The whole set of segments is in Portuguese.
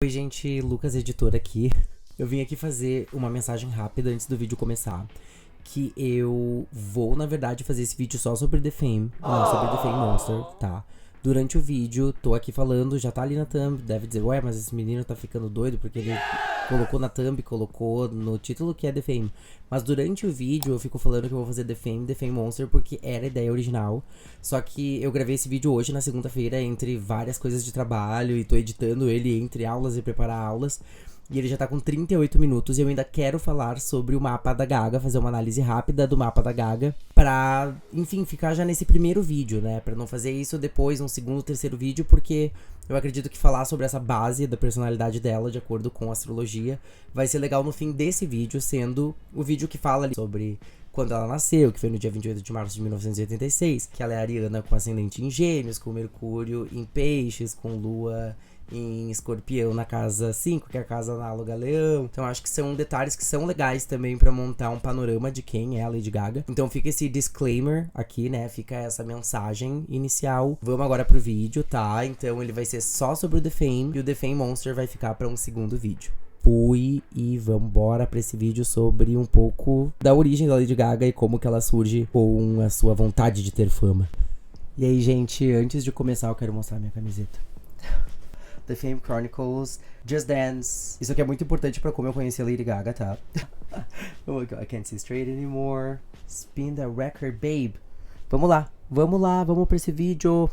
Oi gente, Lucas, editor aqui. Eu vim aqui fazer uma mensagem rápida antes do vídeo começar. Que eu vou, na verdade, fazer esse vídeo só sobre The Fame. Não, sobre The Fame Monster, tá? Durante o vídeo, tô aqui falando, já tá ali na thumb. Deve dizer, ué, mas esse menino tá ficando doido porque ele colocou na thumb, colocou no título que é The Fame. Mas durante o vídeo eu fico falando que eu vou fazer The Fame Monster porque era a ideia original. Só que eu gravei esse vídeo hoje, na segunda-feira, entre várias coisas de trabalho e tô editando ele entre aulas e preparar aulas. E ele já tá com 38 minutos e eu ainda quero falar sobre o mapa da Gaga, fazer uma análise rápida do mapa da Gaga pra, enfim, ficar já nesse primeiro vídeo, né? Pra não fazer isso depois, um segundo, terceiro vídeo, porque eu acredito que falar sobre essa base da personalidade dela, de acordo com a astrologia, vai ser legal no fim desse vídeo, sendo o vídeo que fala ali sobre quando ela nasceu, que foi no dia 28 de março de 1986, que ela é ariana com ascendente em Gêmeos, com Mercúrio em Peixes, com Lua em Escorpião na casa 5, que é a casa análoga a Leão. Então acho que são detalhes que são legais também pra montar um panorama de quem é a Lady Gaga. Então fica esse disclaimer aqui, né? Fica essa mensagem inicial. Vamos agora pro vídeo, tá? Então ele vai ser só sobre o The Fame e o The Fame Monster vai ficar pra um segundo vídeo. Fui e vambora pra esse vídeo sobre um pouco da origem da Lady Gaga e como que ela surge com a sua vontade de ter fama. E aí, gente, antes de começar eu quero mostrar minha camiseta. The Fame Chronicles, Just Dance. Isso aqui é muito importante pra como eu conheci a Lady Gaga, tá? Oh my god, I can't see straight anymore. Spin the record, babe. Vamos lá, vamos pra esse vídeo.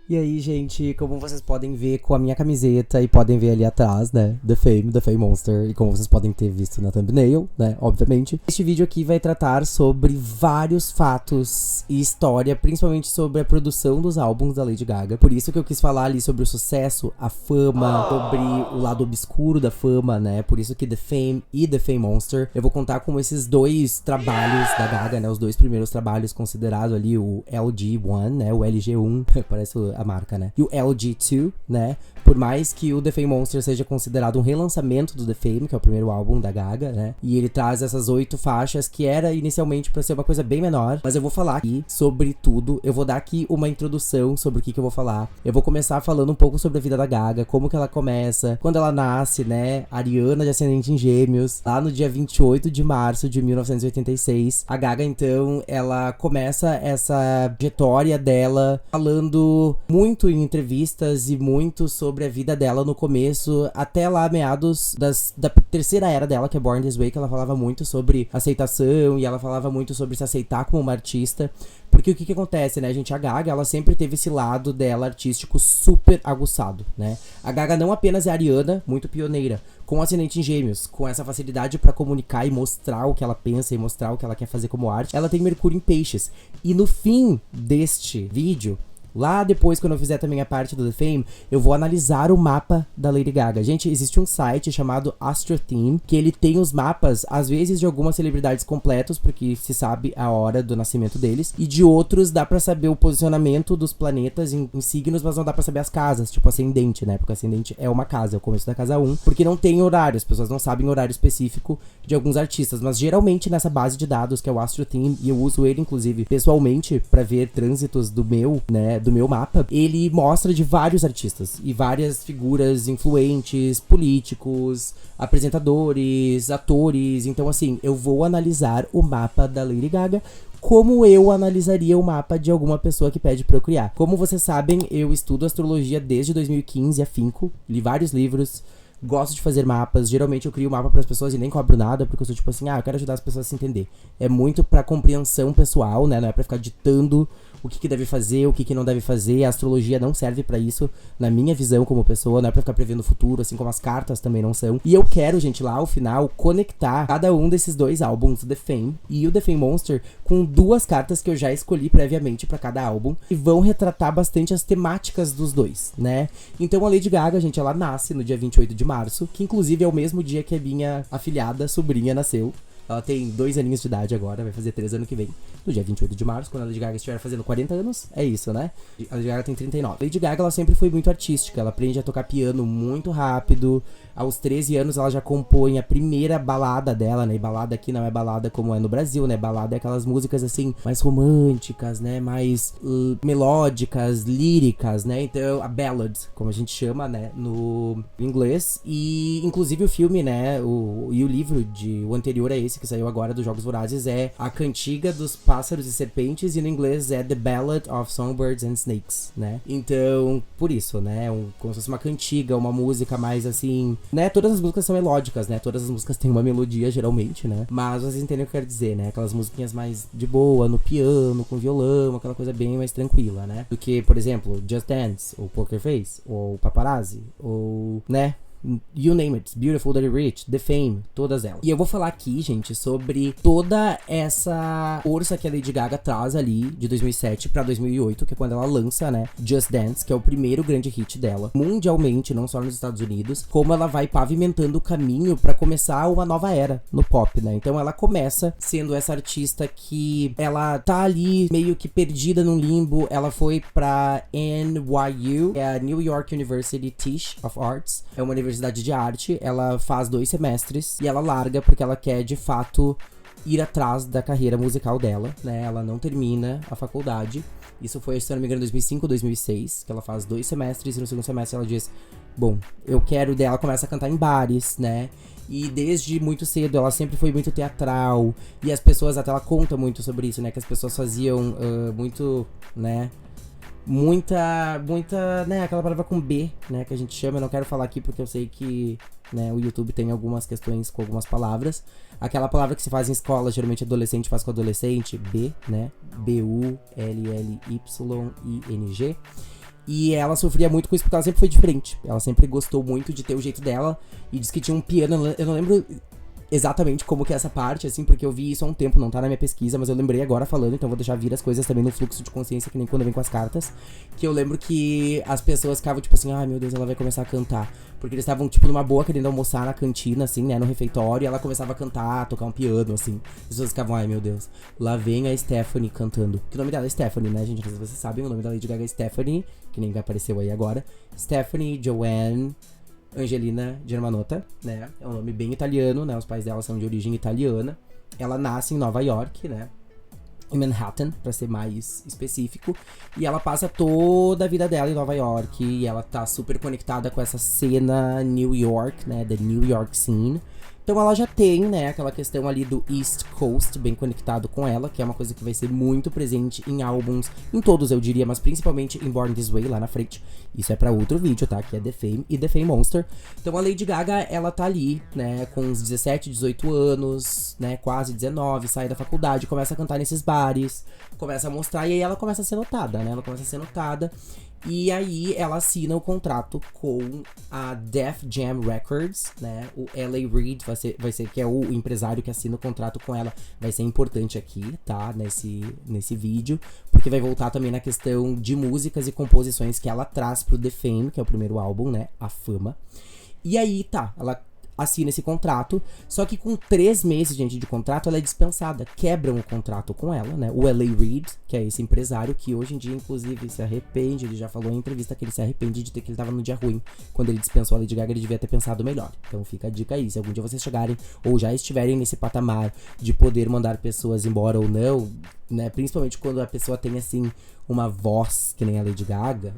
E aí, gente, como vocês podem ver com a minha camiseta e podem ver ali atrás, né, The Fame Monster, e como vocês podem ter visto na thumbnail, né, obviamente. Este vídeo aqui vai tratar sobre vários fatos e história, principalmente sobre a produção dos álbuns da Lady Gaga. Por isso que eu quis falar ali sobre o sucesso, a fama, sobre o lado obscuro da fama, né, por isso que The Fame e The Fame Monster. Eu vou contar com esses dois trabalhos da Gaga, né, os dois primeiros trabalhos considerados ali, o LG1, né, o LG1, parece a marca, né? E o LG2, né? Por mais que o The Fame Monster seja considerado um relançamento do The Fame, que é o primeiro álbum da Gaga, né? E ele traz essas 8 faixas, que era inicialmente pra ser uma coisa bem menor. Mas eu vou falar aqui sobre tudo. Eu vou dar aqui uma introdução sobre o que eu vou falar. Eu vou começar falando um pouco sobre a vida da Gaga, como que ela começa, quando ela nasce, né? Ariana de ascendente em Gêmeos, lá no dia 28 de março de 1986. A Gaga, então, ela começa essa trajetória dela falando muito em entrevistas e muito sobre a vida dela no começo, até lá meados da terceira era dela, que é Born This Way, que ela falava muito sobre aceitação e ela falava muito sobre se aceitar como uma artista. Porque o que acontece, né, gente? A Gaga, ela sempre teve esse lado dela artístico super aguçado, né? A Gaga não apenas é ariana, muito pioneira, com ascendente em Gêmeos, com essa facilidade pra comunicar e mostrar o que ela pensa e mostrar o que ela quer fazer como arte. Ela tem Mercúrio em Peixes. E no fim deste vídeo, lá depois, quando eu fizer também a parte do The Fame, eu vou analisar o mapa da Lady Gaga. Gente, existe um site chamado Astro Theme, que ele tem os mapas, às vezes, de algumas celebridades completos, porque se sabe a hora do nascimento deles, e de outros dá pra saber o posicionamento dos planetas em signos, mas não dá pra saber as casas, tipo ascendente, né? Porque o ascendente é uma casa, é o começo da casa 1, porque não tem horário, as pessoas não sabem horário específico de alguns artistas, mas geralmente nessa base de dados, que é o Astro Theme, e eu uso ele, inclusive, pessoalmente, pra ver trânsitos do meu, né, do meu mapa, ele mostra de vários artistas e várias figuras influentes, políticos, apresentadores, atores. Então, assim, eu vou analisar o mapa da Lady Gaga como eu analisaria o mapa de alguma pessoa que pede pra eu criar. Como vocês sabem, eu estudo astrologia desde 2015, afinco, li vários livros, gosto de fazer mapas. Geralmente eu crio mapa pras pessoas e nem cobro nada, porque eu sou tipo assim, eu quero ajudar as pessoas a se entender. É muito pra compreensão pessoal, né? Não é pra ficar ditando o que deve fazer, o que não deve fazer. A astrologia não serve pra isso, na minha visão como pessoa, não é pra ficar prevendo o futuro, assim como as cartas também não são. E eu quero, gente, lá ao final, conectar cada um desses dois álbuns, The Fame e o The Fame Monster, com 2 cartas que eu já escolhi previamente pra cada álbum, e vão retratar bastante as temáticas dos dois, né? Então a Lady Gaga, gente, ela nasce no dia 28 de março, que inclusive é o mesmo dia que a minha afilhada sobrinha nasceu. Ela tem 2 aninhos de idade agora, vai fazer 3 ano que vem. No dia 28 de março, quando a Lady Gaga estiver fazendo 40 anos, é isso, né? A Lady Gaga tem 39. A Lady Gaga, ela sempre foi muito artística, ela aprende a tocar piano muito rápido, aos 13 anos ela já compõe a primeira balada dela, né? E balada aqui não é balada como é no Brasil, né? Balada é aquelas músicas, assim, mais românticas, né? Mais melódicas, líricas, né? Então, a ballad, como a gente chama, né? No inglês. E, inclusive, o filme, né? E o livro o anterior a esse, que saiu agora, dos Jogos Vorazes, é A Cantiga dos Pássaros e Serpentes, e no inglês é The Ballad of Songbirds and Snakes, né? Então, por isso, né? Como se fosse uma cantiga, uma música mais, assim, né? Todas as músicas são melódicas, né? Todas as músicas têm uma melodia, geralmente, né? Mas vocês entendem o que eu quero dizer, né? Aquelas musiquinhas mais de boa, no piano, com violão, aquela coisa bem mais tranquila, né? Do que, por exemplo, Just Dance, ou Poker Face, ou Paparazzi, ou, né? You name it, Beautiful, Dirty Rich, The Fame, todas elas. E eu vou falar aqui, gente, sobre toda essa força que a Lady Gaga traz ali de 2007 pra 2008, que é quando ela lança, né, Just Dance, que é o primeiro grande hit dela, mundialmente, não só nos Estados Unidos, como ela vai pavimentando o caminho pra começar uma nova era no pop, né? Então ela começa sendo essa artista que ela tá ali meio que perdida num limbo. Ela foi pra NYU, é a New York University Tisch of Arts, é uma universidade de arte. Ela faz 2 semestres e ela larga porque ela quer, de fato, ir atrás da carreira musical dela, né? Ela não termina a faculdade. Isso foi, se não me engano, em 2005 ou 2006, que ela faz 2 semestres e no segundo semestre ela diz, bom, eu quero dela, começa a cantar em bares, né? E desde muito cedo ela sempre foi muito teatral. E as pessoas, até ela conta muito sobre isso, né? Que as pessoas faziam muito, né? Muita, né, aquela palavra com B, né, que a gente chama, eu não quero falar aqui porque eu sei que, né, o YouTube tem algumas questões com algumas palavras. Aquela palavra que se faz em escola, geralmente adolescente faz com adolescente, B, né, B-U-L-L-Y-I-N-G. E ela sofria muito com isso porque ela sempre foi diferente. Ela sempre gostou muito de ter o jeito dela e diz que tinha um piano, eu não lembro exatamente como que é essa parte, assim, porque eu vi isso há um tempo, não tá na minha pesquisa, mas eu lembrei agora falando, então vou deixar vir as coisas também no fluxo de consciência, que nem quando vem com as cartas, que eu lembro que as pessoas ficavam, tipo assim, ai meu Deus, ela vai começar a cantar, porque eles estavam, tipo, numa boa, querendo almoçar na cantina, assim, né, no refeitório, e ela começava a cantar, a tocar um piano, assim, as pessoas ficavam, ai meu Deus, lá vem a Stephanie cantando, que o nome dela é Stephanie, né, gente, não sei se vocês sabem, o nome da Lady Gaga é Stephanie, que nem apareceu aí agora, Stephanie Joanne Angelina Germanotta, né? É um nome bem italiano, né? Os pais dela são de origem italiana. Ela nasce em Nova York, né? Em Manhattan, pra ser mais específico. E ela passa toda a vida dela em Nova York. E ela tá super conectada com essa cena New York, né? The New York Scene. Então ela já tem, né, aquela questão ali do East Coast bem conectado com ela, que é uma coisa que vai ser muito presente em álbuns, em todos eu diria, mas principalmente em Born This Way, lá na frente. Isso é pra outro vídeo, tá? Que é The Fame e The Fame Monster. Então a Lady Gaga, ela tá ali, né, com uns 17, 18 anos, né, quase 19, sai da faculdade, começa a cantar nesses bares, começa a mostrar, e aí ela começa a ser notada, né? Ela começa a ser notada. E aí ela assina o contrato com a Def Jam Records, né? O L.A. Reid vai ser que é o empresário que assina o contrato com ela. Vai ser importante aqui, tá? Nesse vídeo. Porque vai voltar também na questão de músicas e composições que ela traz pro The Fame, que é o primeiro álbum, né? A Fama. E aí, tá, ela assina esse contrato, só que com 3 meses, gente, de contrato, ela é dispensada. Quebram o contrato com ela, né? O L.A. Reid, que é esse empresário, que hoje em dia, inclusive, se arrepende. Ele já falou em entrevista que ele se arrepende de ter que ele tava no dia ruim. Quando ele dispensou a Lady Gaga, ele devia ter pensado melhor. Então fica a dica aí. Se algum dia vocês chegarem, ou já estiverem nesse patamar de poder mandar pessoas embora ou não, né? Principalmente quando a pessoa tem, assim, uma voz que nem a Lady Gaga.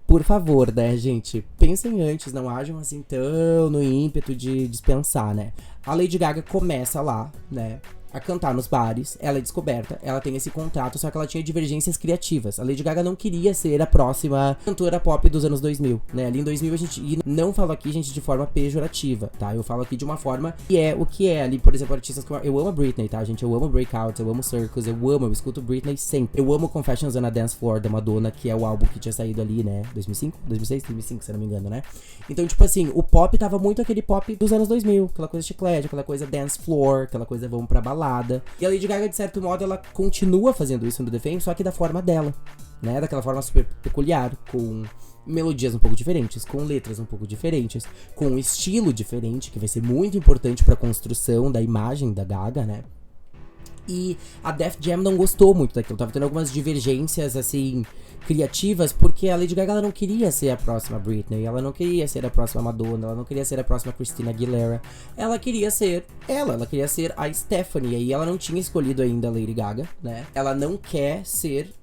Por favor, né, gente? Pensem antes, não ajam assim tão no ímpeto de dispensar, né? A Lady Gaga começa lá, né, a cantar nos bares, ela é descoberta, ela tem esse contrato, só que ela tinha divergências criativas. A Lady Gaga não queria ser a próxima cantora pop dos anos 2000, né? Ali em 2000 a gente, e não falo aqui, gente, de forma pejorativa, tá? Eu falo aqui de uma forma que é o que é ali, por exemplo, artistas como... Eu amo a Britney, tá, gente? Eu amo Breakouts, eu amo Circus, eu escuto Britney sempre. Eu amo Confessions on a Dance Floor, da Madonna, que é o álbum que tinha saído ali, né? 2005? 2006? 2005, se eu não me engano, né? Então, tipo assim, o pop tava muito aquele pop dos anos 2000, aquela coisa chiclete, aquela coisa dance floor, aquela coisa vamos pra balada. E a Lady Gaga, de certo modo, ela continua fazendo isso no The Fame, só que da forma dela, né? Daquela forma super peculiar, com melodias um pouco diferentes, com letras um pouco diferentes, com um estilo diferente, que vai ser muito importante pra construção da imagem da Gaga, né? E a Def Jam não gostou muito daquilo, tava tendo algumas divergências, assim, criativas, porque a Lady Gaga ela não queria ser a próxima Britney, ela não queria ser a próxima Madonna, ela não queria ser a próxima Christina Aguilera, ela queria ser ela queria ser a Stephanie, e aí ela não tinha escolhido ainda a Lady Gaga, né? Ela não quer ser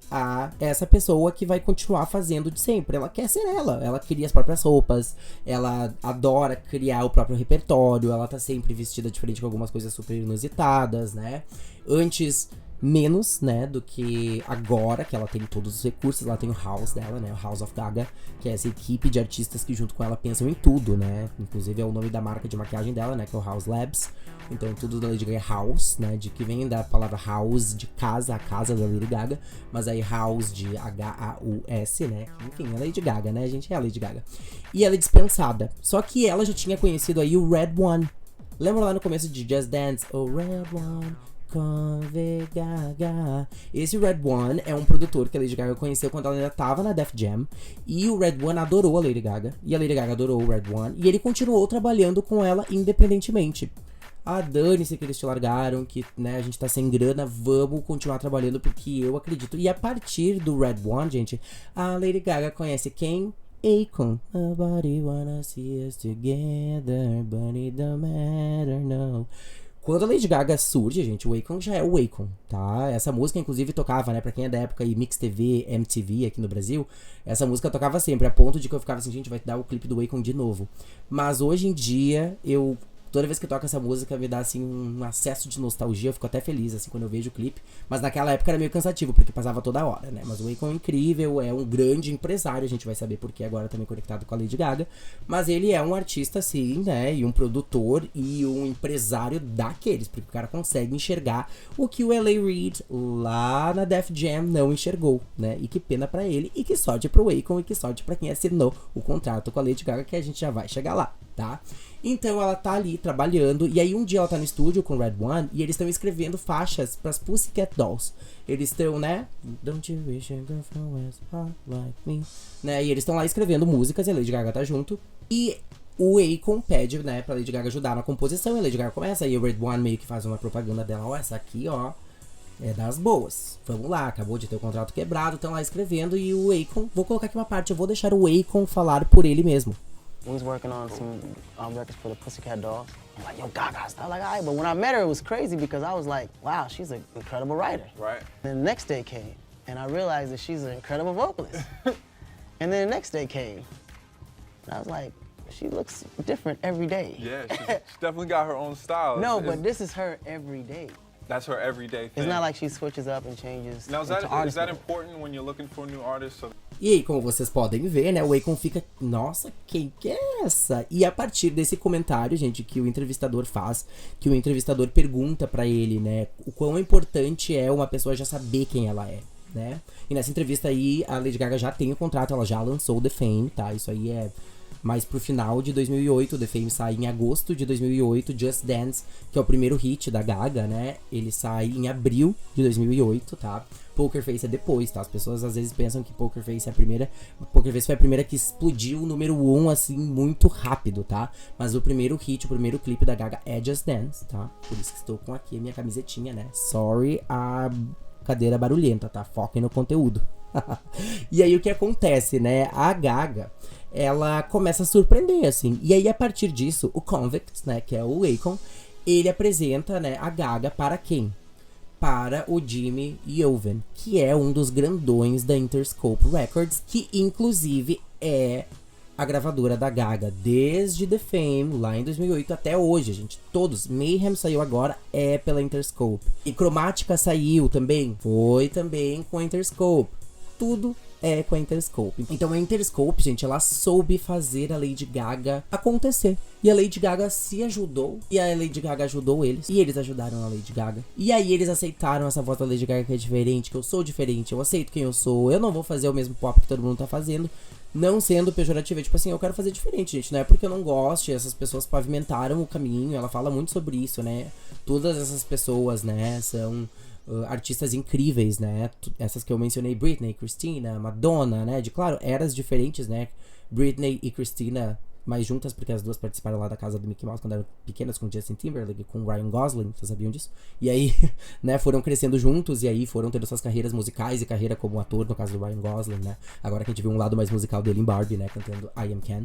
essa pessoa que vai continuar fazendo de sempre, ela quer ser ela cria as próprias roupas, ela adora criar o próprio repertório, ela tá sempre vestida diferente com algumas coisas super inusitadas, né? Antes, menos, né, do que agora, que ela tem todos os recursos, ela tem o House dela, né, o House of Gaga, que é essa equipe de artistas que junto com ela pensam em tudo, né, inclusive é o nome da marca de maquiagem dela, né, que é o House Labs, então tudo da Lady Gaga é House, né, de que vem da palavra House, de casa, a casa da Lady Gaga, mas aí House de H-A-U-S, né, enfim, é Lady Gaga, né, a gente é a Lady Gaga. E ela é dispensada, só que ela já tinha conhecido aí o Red One, lembra lá no começo de Just Dance, o Red One, Convict Gaga. Esse Red One é um produtor que a Lady Gaga conheceu quando ela ainda tava na Def Jam. E o Red One adorou a Lady Gaga. E a Lady Gaga adorou o Red One. E ele continuou trabalhando com ela independentemente. Dane-se que eles te largaram, que, né, a gente tá sem grana, vamos continuar trabalhando porque eu acredito. E a partir do Red One, gente, a Lady Gaga conhece quem? Akon. Nobody wanna see us together, but it don't matter, no. Quando a Lady Gaga surge, gente, o Akon já é o Akon, tá? Essa música, inclusive, tocava, né? Pra quem é da época aí, Mix TV, MTV aqui no Brasil, essa música tocava sempre, a ponto de que eu ficava assim, gente, vai dar o clipe do Akon de novo. Mas hoje em dia, toda vez que toca essa música, me dá, assim, um acesso de nostalgia. Eu fico até feliz, assim, quando eu vejo o clipe. Mas naquela época era meio cansativo, porque passava toda hora, né? Mas o Akon é incrível, é um grande empresário. A gente vai saber por que agora também conectado com a Lady Gaga. Mas ele é um artista, assim, né? E um produtor e um empresário daqueles. Porque o cara consegue enxergar o que o L.A. Reid, lá na Def Jam, não enxergou, né? E que pena pra ele. E que sorte pro Akon. E que sorte pra quem assinou o contrato com a Lady Gaga, que a gente já vai chegar lá, tá? Então ela tá ali trabalhando, e aí um dia ela tá no estúdio com o Red One, e eles estão escrevendo faixas pras Pussycat Dolls. Eles estão, né? Don't you wish your girlfriend was hot like me? Né? E eles estão lá escrevendo músicas, e a Lady Gaga tá junto. E o Akon pede, né, pra Lady Gaga ajudar na composição, e a Lady Gaga começa, e o Red One meio que faz uma propaganda dela, ó, essa aqui, ó, é das boas. Vamos lá, acabou de ter o contrato quebrado, estão lá escrevendo, e o Akon, vou colocar aqui uma parte, eu vou deixar o Akon falar por ele mesmo. We was working on some records for the Pussycat Dolls. I'm like, yo, Gaga. I'm like, all right. But when I met her, it was crazy because I was like, wow, she's an incredible writer. Right. Then the next day came, and I realized that she's an incredible vocalist. And then the next day came, and I was like, she looks different every day. Yeah, she's definitely got her own style. No, but this is her every day. That's her everyday thing. It's not like she switches up and changes. Now, is that important when you're looking for new artists? E aí, como vocês podem ver, né, o Akon fica, nossa, quem que é essa? E a partir desse comentário, gente, que o entrevistador faz, que o entrevistador pergunta pra ele, né, o quão importante é uma pessoa já saber quem ela é, né? E nessa entrevista aí, a Lady Gaga já tem o contrato, ela já lançou The Fame, tá? Isso aí é mais pro final de 2008, The Fame sai em agosto de 2008, Just Dance, que é o primeiro hit da Gaga, né? Ele sai em abril de 2008, tá? Poker Face é depois, tá? As pessoas às vezes pensam que Poker Face é a primeira. Poker Face foi a primeira que explodiu o número 1, assim, muito rápido, tá? Mas o primeiro hit, o primeiro clipe da Gaga é Just Dance, tá? Por isso que estou com aqui a minha camisetinha, né? Sorry a cadeira barulhenta, tá? Foquem no conteúdo. E aí o que acontece, né? A Gaga, ela começa a surpreender, assim. E aí a partir disso, o Convict, né? Que é o Akon, ele apresenta, né, a Gaga para quem? Para o Jimmy Iovine, que é um dos grandões da Interscope Records, que inclusive é a gravadora da Gaga desde The Fame, lá em 2008 até hoje, gente. Todos. Mayhem saiu agora, é pela Interscope. E Chromatica saiu também, foi também com a Interscope. Tudo é com a Interscope. Então a Interscope, gente, ela soube fazer a Lady Gaga acontecer. E a Lady Gaga se ajudou. E a Lady Gaga ajudou eles. E eles ajudaram a Lady Gaga. E aí eles aceitaram essa voz da Lady Gaga que é diferente, que eu sou diferente, eu aceito quem eu sou. Eu não vou fazer o mesmo pop que todo mundo tá fazendo. Não sendo pejorativo, tipo assim, eu quero fazer diferente, gente. Não é porque eu não goste, essas pessoas pavimentaram o caminho. Ela fala muito sobre isso, né? Todas essas pessoas, né, são artistas incríveis, né? Essas que eu mencionei, Britney, Christina, Madonna, né? De, claro, eras diferentes, né? Britney e Christina mais juntas, porque as duas participaram lá da casa do Mickey Mouse quando eram pequenas, com Justin Timberlake, com Ryan Gosling, vocês sabiam disso? E aí, né, foram crescendo juntos, e aí foram tendo suas carreiras musicais e carreira como ator, no caso do Ryan Gosling, né? Agora que a gente viu um lado mais musical dele em Barbie, né, cantando I Am Ken.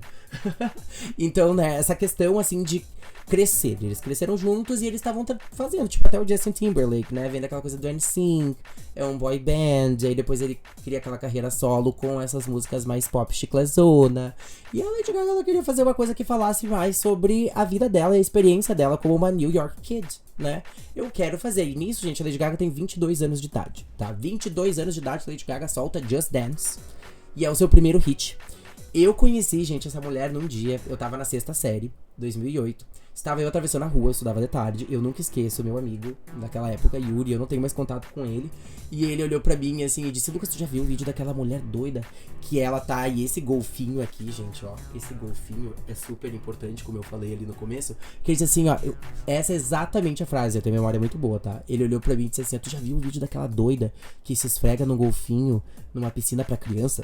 Então, né, essa questão, assim, de crescer, eles cresceram juntos e eles estavam fazendo, tipo, até o Justin Timberlake, né, vendo aquela coisa do NSYNC, é um boy band, aí depois ele cria aquela carreira solo com essas músicas mais pop chiclezona, e a Lady Gaga, ela queria fazer uma coisa que falasse mais sobre a vida dela e a experiência dela como uma New York Kid, né, eu quero fazer, e nisso, gente, a Lady Gaga tem 22 anos de idade, tá, 22 anos de idade, a Lady Gaga solta Just Dance, e é o seu primeiro hit. Eu conheci, gente, essa mulher num dia, eu tava na 6ª série, 2008, estava eu atravessando a rua, eu estudava de tarde, eu nunca esqueço meu amigo, naquela época, Yuri, eu não tenho mais contato com ele, e ele olhou pra mim assim e disse, Lucas, tu já viu o vídeo daquela mulher doida? Que ela tá, e esse golfinho aqui, gente, ó, esse golfinho é super importante, como eu falei ali no começo, que ele disse assim, ó, essa é exatamente a frase, eu tenho memória muito boa, tá? Ele olhou pra mim e disse assim, tu já viu o vídeo daquela doida que se esfrega num golfinho numa piscina pra criança?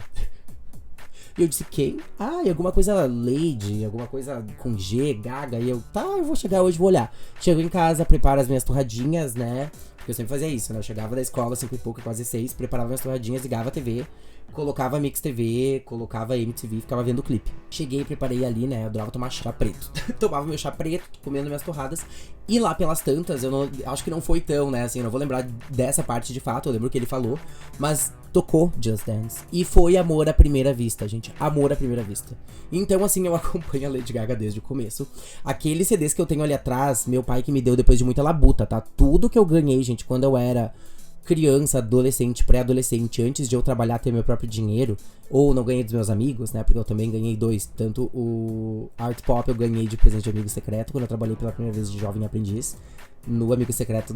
E eu disse, quem? Ah, e alguma coisa Lady, alguma coisa com G, Gaga. E eu, tá, eu vou chegar hoje, vou olhar. Chego em casa, preparo as minhas torradinhas, né? Porque eu sempre fazia isso, né? Eu chegava da escola, 5 e pouco, quase 6, preparava minhas torradinhas, ligava a TV, colocava Mix TV, colocava MTV, ficava vendo o clipe. Cheguei, preparei ali, né? Eu adorava tomar chá preto. Tomava meu chá preto, comendo minhas torradas. E lá pelas tantas, eu não, acho que não foi tão, né? Assim, eu não vou lembrar dessa parte de fato, eu lembro que ele falou. Mas tocou Just Dance. E foi amor à primeira vista, gente. Amor à primeira vista. Então, assim, eu acompanho a Lady Gaga desde o começo. Aqueles CDs que eu tenho ali atrás, meu pai que me deu depois de muita labuta, tá? Tudo que eu ganhei, gente, quando eu era criança, adolescente, pré-adolescente, antes de eu trabalhar, ter meu próprio dinheiro, ou não ganhei dos meus amigos, né, porque eu também ganhei 2, tanto o Art Pop eu ganhei de presente de amigo secreto, quando eu trabalhei pela primeira vez de jovem aprendiz, no amigo secreto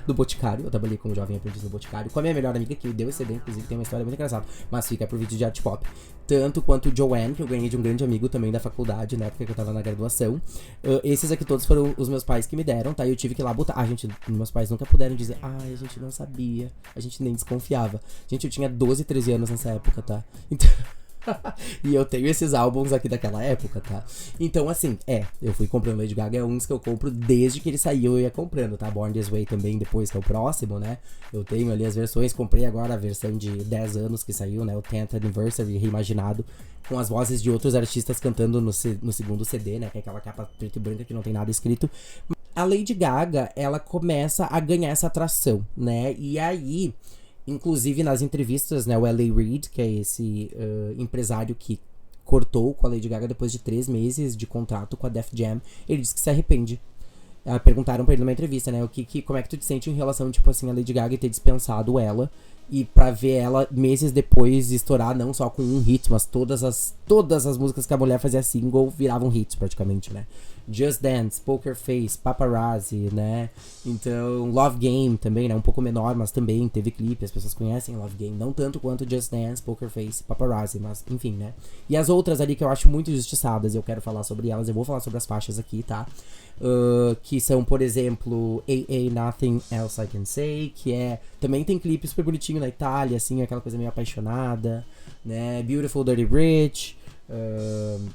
do Boticário, eu trabalhei como jovem aprendiz no Boticário, com a minha melhor amiga, que me deu esse CD, inclusive tem uma história muito engraçada, mas fica pro vídeo de Art Pop. Tanto quanto o Joanne, que eu ganhei de um grande amigo também da faculdade, na época que eu tava na graduação. Esses aqui todos foram os meus pais que me deram, tá? E eu tive que ir lá botar. Ah, gente, meus pais nunca puderam dizer, ai, a gente não sabia, a gente nem desconfiava. Gente, eu tinha 12, 13 anos nessa época, tá? Então... E eu tenho esses álbuns aqui daquela época, tá? Então, assim, eu fui comprando Lady Gaga, é uns que eu compro desde que ele saiu, eu ia comprando, tá? Born This Way também, depois, que é o próximo, né? Eu tenho ali as versões, comprei agora a versão de 10 anos que saiu, né? O 10th Anniversary reimaginado, com as vozes de outros artistas cantando no segundo CD, né? Que é aquela capa preta e branca que não tem nada escrito. A Lady Gaga, ela começa a ganhar essa atração, né? E aí... Inclusive, nas entrevistas, né, o L.A. Reid, que é esse empresário que cortou com a Lady Gaga depois de 3 meses de contrato com a Def Jam, ele disse que se arrepende. Perguntaram pra ele numa entrevista, né, como é que tu te sente em relação, tipo assim, a Lady Gaga ter dispensado ela, e pra ver ela, meses depois, estourar não só com um hit, mas todas as músicas que a mulher fazia single viravam hits, praticamente, né. Just Dance, Poker Face, Paparazzi, né? Então, Love Game também, né? Um pouco menor, mas também teve clipe, as pessoas conhecem Love Game. Não tanto quanto Just Dance, Poker Face, Paparazzi, mas enfim, né? E as outras ali que eu acho muito injustiçadas, eu quero falar sobre elas, eu vou falar sobre as faixas aqui, tá? Que são, por exemplo, AA Nothing Else I Can Say, que também tem clipe super bonitinho na Itália, assim, aquela coisa meio apaixonada, né? Beautiful Dirty Rich...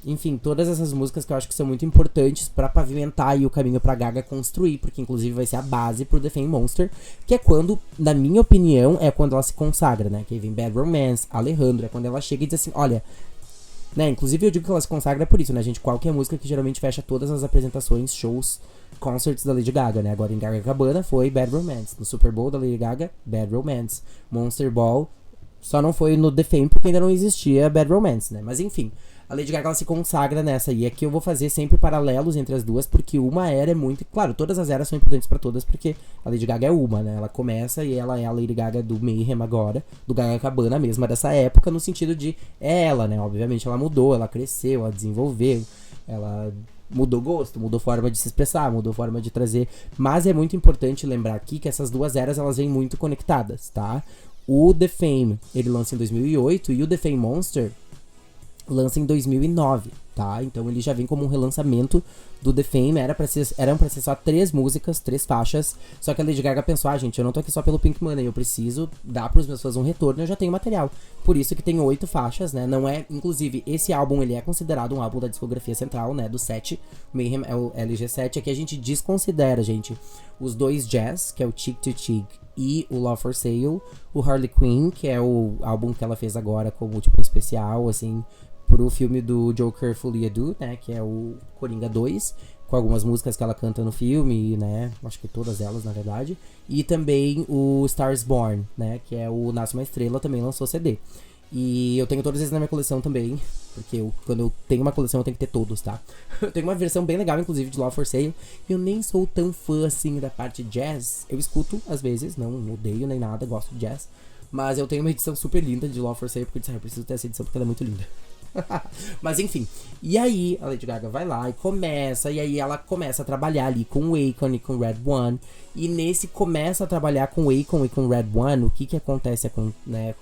enfim, todas essas músicas que eu acho que são muito importantes pra pavimentar aí o caminho pra Gaga construir, porque inclusive vai ser a base pro The Fame Monster, que é quando, na minha opinião, é quando ela se consagra, né? Que aí vem Bad Romance, Alejandro, é quando ela chega e diz assim, olha, né? Inclusive eu digo que ela se consagra por isso, né, gente? Qual que é a música que geralmente fecha todas as apresentações, shows, concerts da Lady Gaga, né? Agora em Gaga Cabana foi Bad Romance, no Super Bowl da Lady Gaga, Bad Romance, Monster Ball. Só não foi no The Fame porque ainda não existia Bad Romance, né? Mas enfim, a Lady Gaga ela se consagra nessa. E aqui eu vou fazer sempre paralelos entre as duas, porque uma era é muito... Claro, todas as eras são importantes pra todas, porque a Lady Gaga é uma, né? Ela começa e ela é a Lady Gaga do Mayhem agora, do Gaga Cabana mesma dessa época, no sentido de... ela, né? Obviamente ela mudou, ela cresceu, ela desenvolveu, ela... mudou gosto, mudou forma de se expressar, mudou forma de trazer. Mas é muito importante lembrar aqui que essas duas eras, elas vêm muito conectadas, tá? O The Fame, ele lança em 2008 e o The Fame Monster lança em 2009, tá? Então ele já vem como um relançamento do The Fame. Eram pra ser só 3 músicas, 3 faixas. Só que a Lady Gaga pensou, gente, eu não tô aqui só pelo Pink Money, eu preciso dar pros meus fãs um retorno, eu já tenho material. Por isso que tem 8 faixas, né? Não é, inclusive, esse álbum, ele é considerado um álbum da discografia central, né? Do 7, Mayhem é o LG7. Aqui a gente desconsidera, gente, os 2 jazz, que é o Cheek to Cheek e o Love for Sale, o Harley Quinn, que é o álbum que ela fez agora como, tipo, um especial, assim, pro filme do Joker Folie à Deux, né, que é o Coringa 2, com algumas músicas que ela canta no filme, né, acho que todas elas, na verdade, e também o Stars Born, né, que é o Nasce Uma Estrela, também lançou CD. E eu tenho todos esses na minha coleção também, porque quando eu tenho uma coleção eu tenho que ter todos, tá? Eu tenho uma versão bem legal, inclusive, de Love for Sale. Eu nem sou tão fã, assim, da parte jazz. Eu escuto, às vezes, não odeio nem nada, gosto de jazz. Mas eu tenho uma edição super linda de Love for Sale, porque eu disse, eu preciso ter essa edição porque ela é muito linda. Mas enfim, e aí a Lady Gaga vai lá e aí ela começa a trabalhar ali com o Akon e com o Red One. E nesse começa a trabalhar com o Akon e com o Red One, o que acontece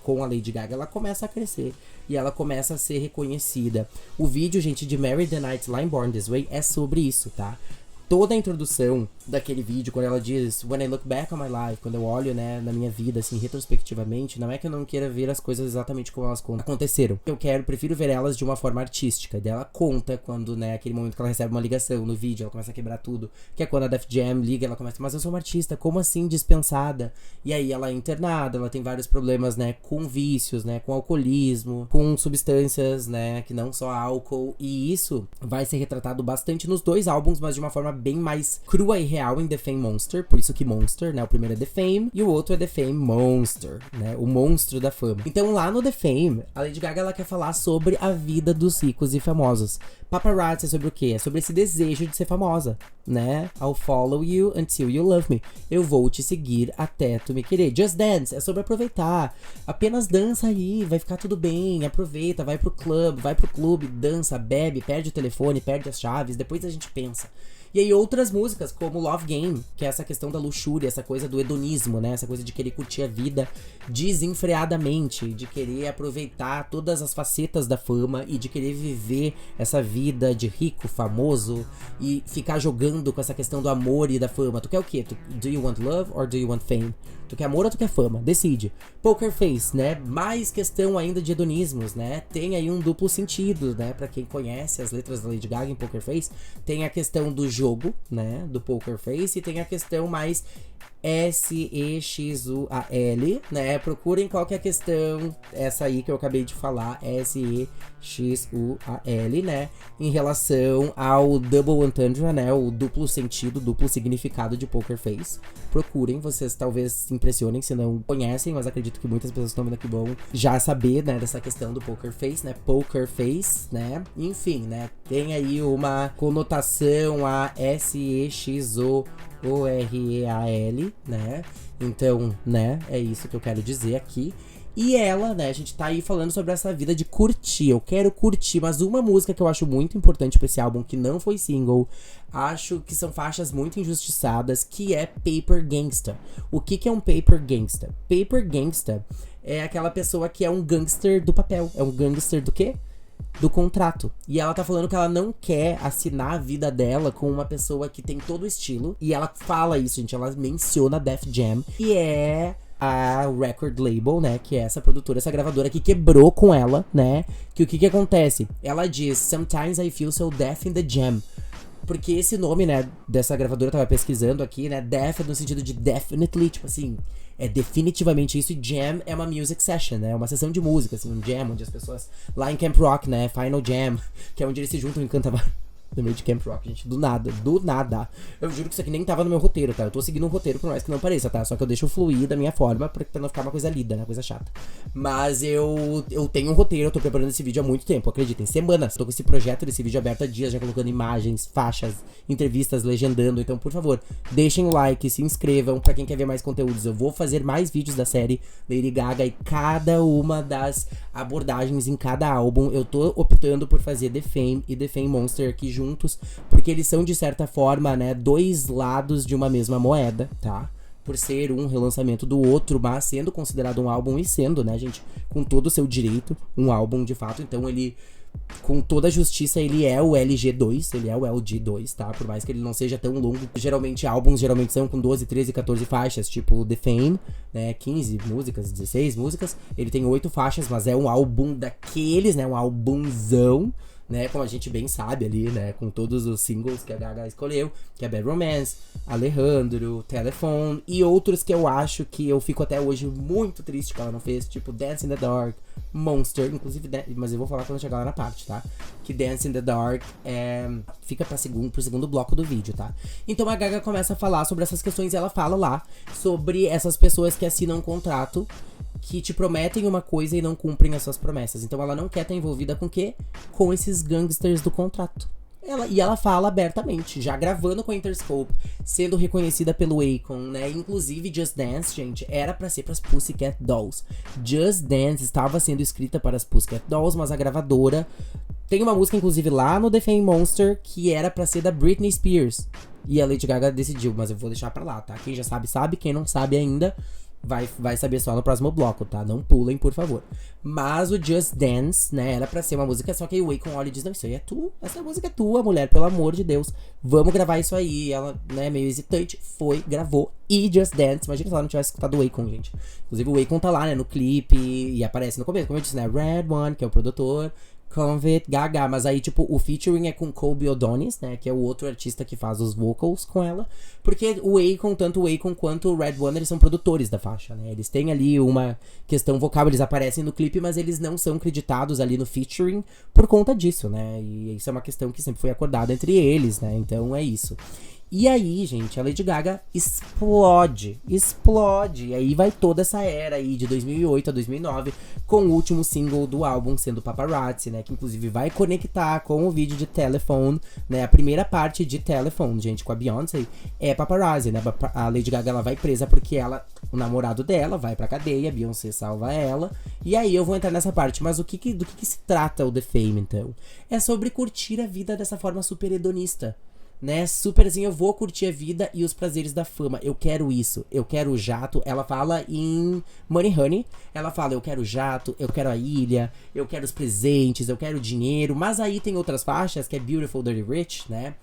com a Lady Gaga? Ela começa a crescer e ela começa a ser reconhecida. O vídeo, gente, de Mary the Night lá em Born This Way é sobre isso, tá? Toda a introdução daquele vídeo, quando ela diz When I look back on my life, quando eu olho, né, na minha vida, assim, retrospectivamente, não é que eu não queira ver as coisas exatamente como elas aconteceram. Prefiro ver elas de uma forma artística. E daí ela conta quando, né, aquele momento que ela recebe uma ligação no vídeo, ela começa a quebrar tudo. Que é quando a Def Jam liga, ela começa, mas eu sou uma artista, como assim dispensada? E aí ela é internada, ela tem vários problemas, né, com vícios, né, com alcoolismo, com substâncias, né, que não só álcool. E isso vai ser retratado bastante nos 2 álbuns, mas de uma forma bem mais crua e real em The Fame Monster, por isso que Monster, né, o primeiro é The Fame e o outro é The Fame Monster, né, o monstro da fama. Então lá no The Fame, a Lady Gaga, ela quer falar sobre a vida dos ricos e famosos. Paparazzi é sobre o quê? É sobre esse desejo de ser famosa, né? I'll follow you until you love me. Eu vou te seguir até tu me querer. Just Dance é sobre aproveitar. Apenas dança aí, vai ficar tudo bem. Aproveita, vai pro clube, dança, bebe, perde o telefone, perde as chaves, depois a gente pensa. E aí outras músicas, como Love Game, que é essa questão da luxúria, essa coisa do hedonismo, né? Essa coisa de querer curtir a vida desenfreadamente, de querer aproveitar todas as facetas da fama e de querer viver essa vida de rico, famoso e ficar jogando com essa questão do amor e da fama. Tu quer o quê? Do you want love or do you want fame? Tu quer amor ou tu quer fama? Decide. Poker Face, né? Mais questão ainda de hedonismos, né? Tem aí um duplo sentido, né? Pra quem conhece as letras da Lady Gaga em Poker Face, tem a questão do jogo, né? Do Poker Face, e tem a questão mais S-E-X-U-A-L, né? Procurem qual que é a questão, essa aí que eu acabei de falar, S-E-X-U-A-L, né? Em relação ao double entendre, né? O duplo sentido, duplo significado de Poker Face. Procurem, vocês talvez se impressionem se não conhecem, mas acredito que muitas pessoas que estão vendo aqui vão já saber, né? Dessa questão do Poker Face, né? Poker Face, né? Enfim, né? Tem aí uma conotação a S-E-X-O-R-E-A-L, né? Então, né, é isso que eu quero dizer aqui. E ela, né, a gente tá aí falando sobre essa vida de curtir. Eu quero curtir, mas uma música que eu acho muito importante pra esse álbum, que não foi single, acho que são faixas muito injustiçadas, que é Paper Gangsta. O que é um Paper Gangsta? Paper Gangsta é aquela pessoa que é um gangster do papel. É um gangster do quê? Do contrato. E ela tá falando que ela não quer assinar a vida dela com uma pessoa que tem todo o estilo. E ela fala isso, gente. Ela menciona a Def Jam, que é a record label, né? Que é essa produtora, essa gravadora que quebrou com ela, né? Que o que acontece? Ela diz, Sometimes I feel so deaf in the jam. Porque esse nome, né, dessa gravadora, eu tava pesquisando aqui, né? Def é no sentido de definitely, tipo assim, é definitivamente isso. E jam é uma music session, né? É uma sessão de música, assim, um jam, onde as pessoas, lá em Camp Rock, né? Final Jam, que é onde eles se juntam e cantam no meio de Camp Rock, gente, do nada. Eu juro que isso aqui nem tava no meu roteiro, tá? Eu tô seguindo um roteiro, por mais que não pareça, tá? Só que eu deixo fluir da minha forma, pra não ficar uma coisa lida, né? Coisa chata. Mas eu tenho um roteiro, eu tô preparando esse vídeo há muito tempo, acreditem, semanas. Tô com esse projeto desse vídeo aberto há dias, já colocando imagens, faixas, entrevistas, legendando. Então, por favor, deixem o like, se inscrevam pra quem quer ver mais conteúdos. Eu vou fazer mais vídeos da série Lady Gaga e cada uma das abordagens em cada álbum. Eu tô optando por fazer The Fame e The Fame Monster aqui juntos, porque eles são, de certa forma, né, 2 lados de uma mesma moeda, tá? Por ser um relançamento do outro, mas sendo considerado um álbum e sendo, né, gente, com todo o seu direito, um álbum de fato. Então ele com toda a justiça, ele é o LG2, ele é o LG2, tá? Por mais que ele não seja tão longo. Geralmente, álbuns são com 12, 13, 14 faixas, tipo The Fame, né? 15 músicas, 16 músicas. Ele tem 8 faixas, mas é um álbum daqueles, né? Um álbumzão, né? Como a gente bem sabe ali, né? Com todos os singles que a Gaga escolheu, que é Bad Romance, Alejandro, Telephone e outros que eu acho que eu fico até hoje muito triste que ela não fez, tipo Dance in the Dark, Monster, inclusive, mas eu vou falar quando chegar lá na parte, tá? Que Dance in the Dark fica pro segundo bloco do vídeo, tá? Então a Gaga começa a falar sobre essas questões e ela fala lá sobre essas pessoas que assinam um contrato que te prometem uma coisa e não cumprem as suas promessas. Então ela não quer estar envolvida com o quê? Com esses gangsters do contrato. Ela fala abertamente, já gravando com a Interscope, sendo reconhecida pelo Akon, né? Inclusive, Just Dance, gente, era pra ser pras Pussycat Dolls. Just Dance estava sendo escrita para as Pussycat Dolls, mas a gravadora... Tem uma música, inclusive, lá no The Fame Monster, que era pra ser da Britney Spears. E a Lady Gaga decidiu, mas eu vou deixar pra lá, tá? Quem já sabe, quem não sabe ainda... Vai saber só no próximo bloco, tá? Não pulem, por favor. Mas o Just Dance, né, era pra ser uma música, só que aí o Akon olha e diz, não, isso aí é tu, essa música é tua, mulher, pelo amor de Deus. Vamos gravar isso aí. Ela, né, meio hesitante, foi, gravou. E Just Dance, imagina se ela não tivesse escutado o Akon, gente. Inclusive o Akon tá lá, né, no clipe, e aparece no começo, como eu disse, né, Red One, que é o produtor, Convict, Gaga, mas aí, tipo, o featuring é com Colby O'Donis, né, que é o outro artista que faz os vocals com ela, porque o Akon, tanto o Akon quanto o Red One, eles são produtores da faixa, né, eles têm ali uma questão vocal, eles aparecem no clipe, mas eles não são creditados ali no featuring por conta disso, né, e isso é uma questão que sempre foi acordada entre eles, né, então é isso. E aí, gente, a Lady Gaga explode. E aí vai toda essa era aí de 2008 a 2009, com o último single do álbum sendo Paparazzi, né? Que inclusive vai conectar com o vídeo de Telephone, né? A primeira parte de Telephone, gente, com a Beyoncé, é Paparazzi, né? A Lady Gaga, ela vai presa porque o namorado dela vai pra cadeia, a Beyoncé salva ela. E aí eu vou entrar nessa parte. Mas do que se trata o The Fame, então? É sobre curtir a vida dessa forma super hedonista. Né, super assim, eu vou curtir a vida e os prazeres da fama, eu quero isso, eu quero o jato. Ela fala em Money Honey, ela fala, eu quero o jato, eu quero a ilha, eu quero os presentes, eu quero o dinheiro. Mas aí tem outras faixas, que é Beautiful, Dirty Rich, né,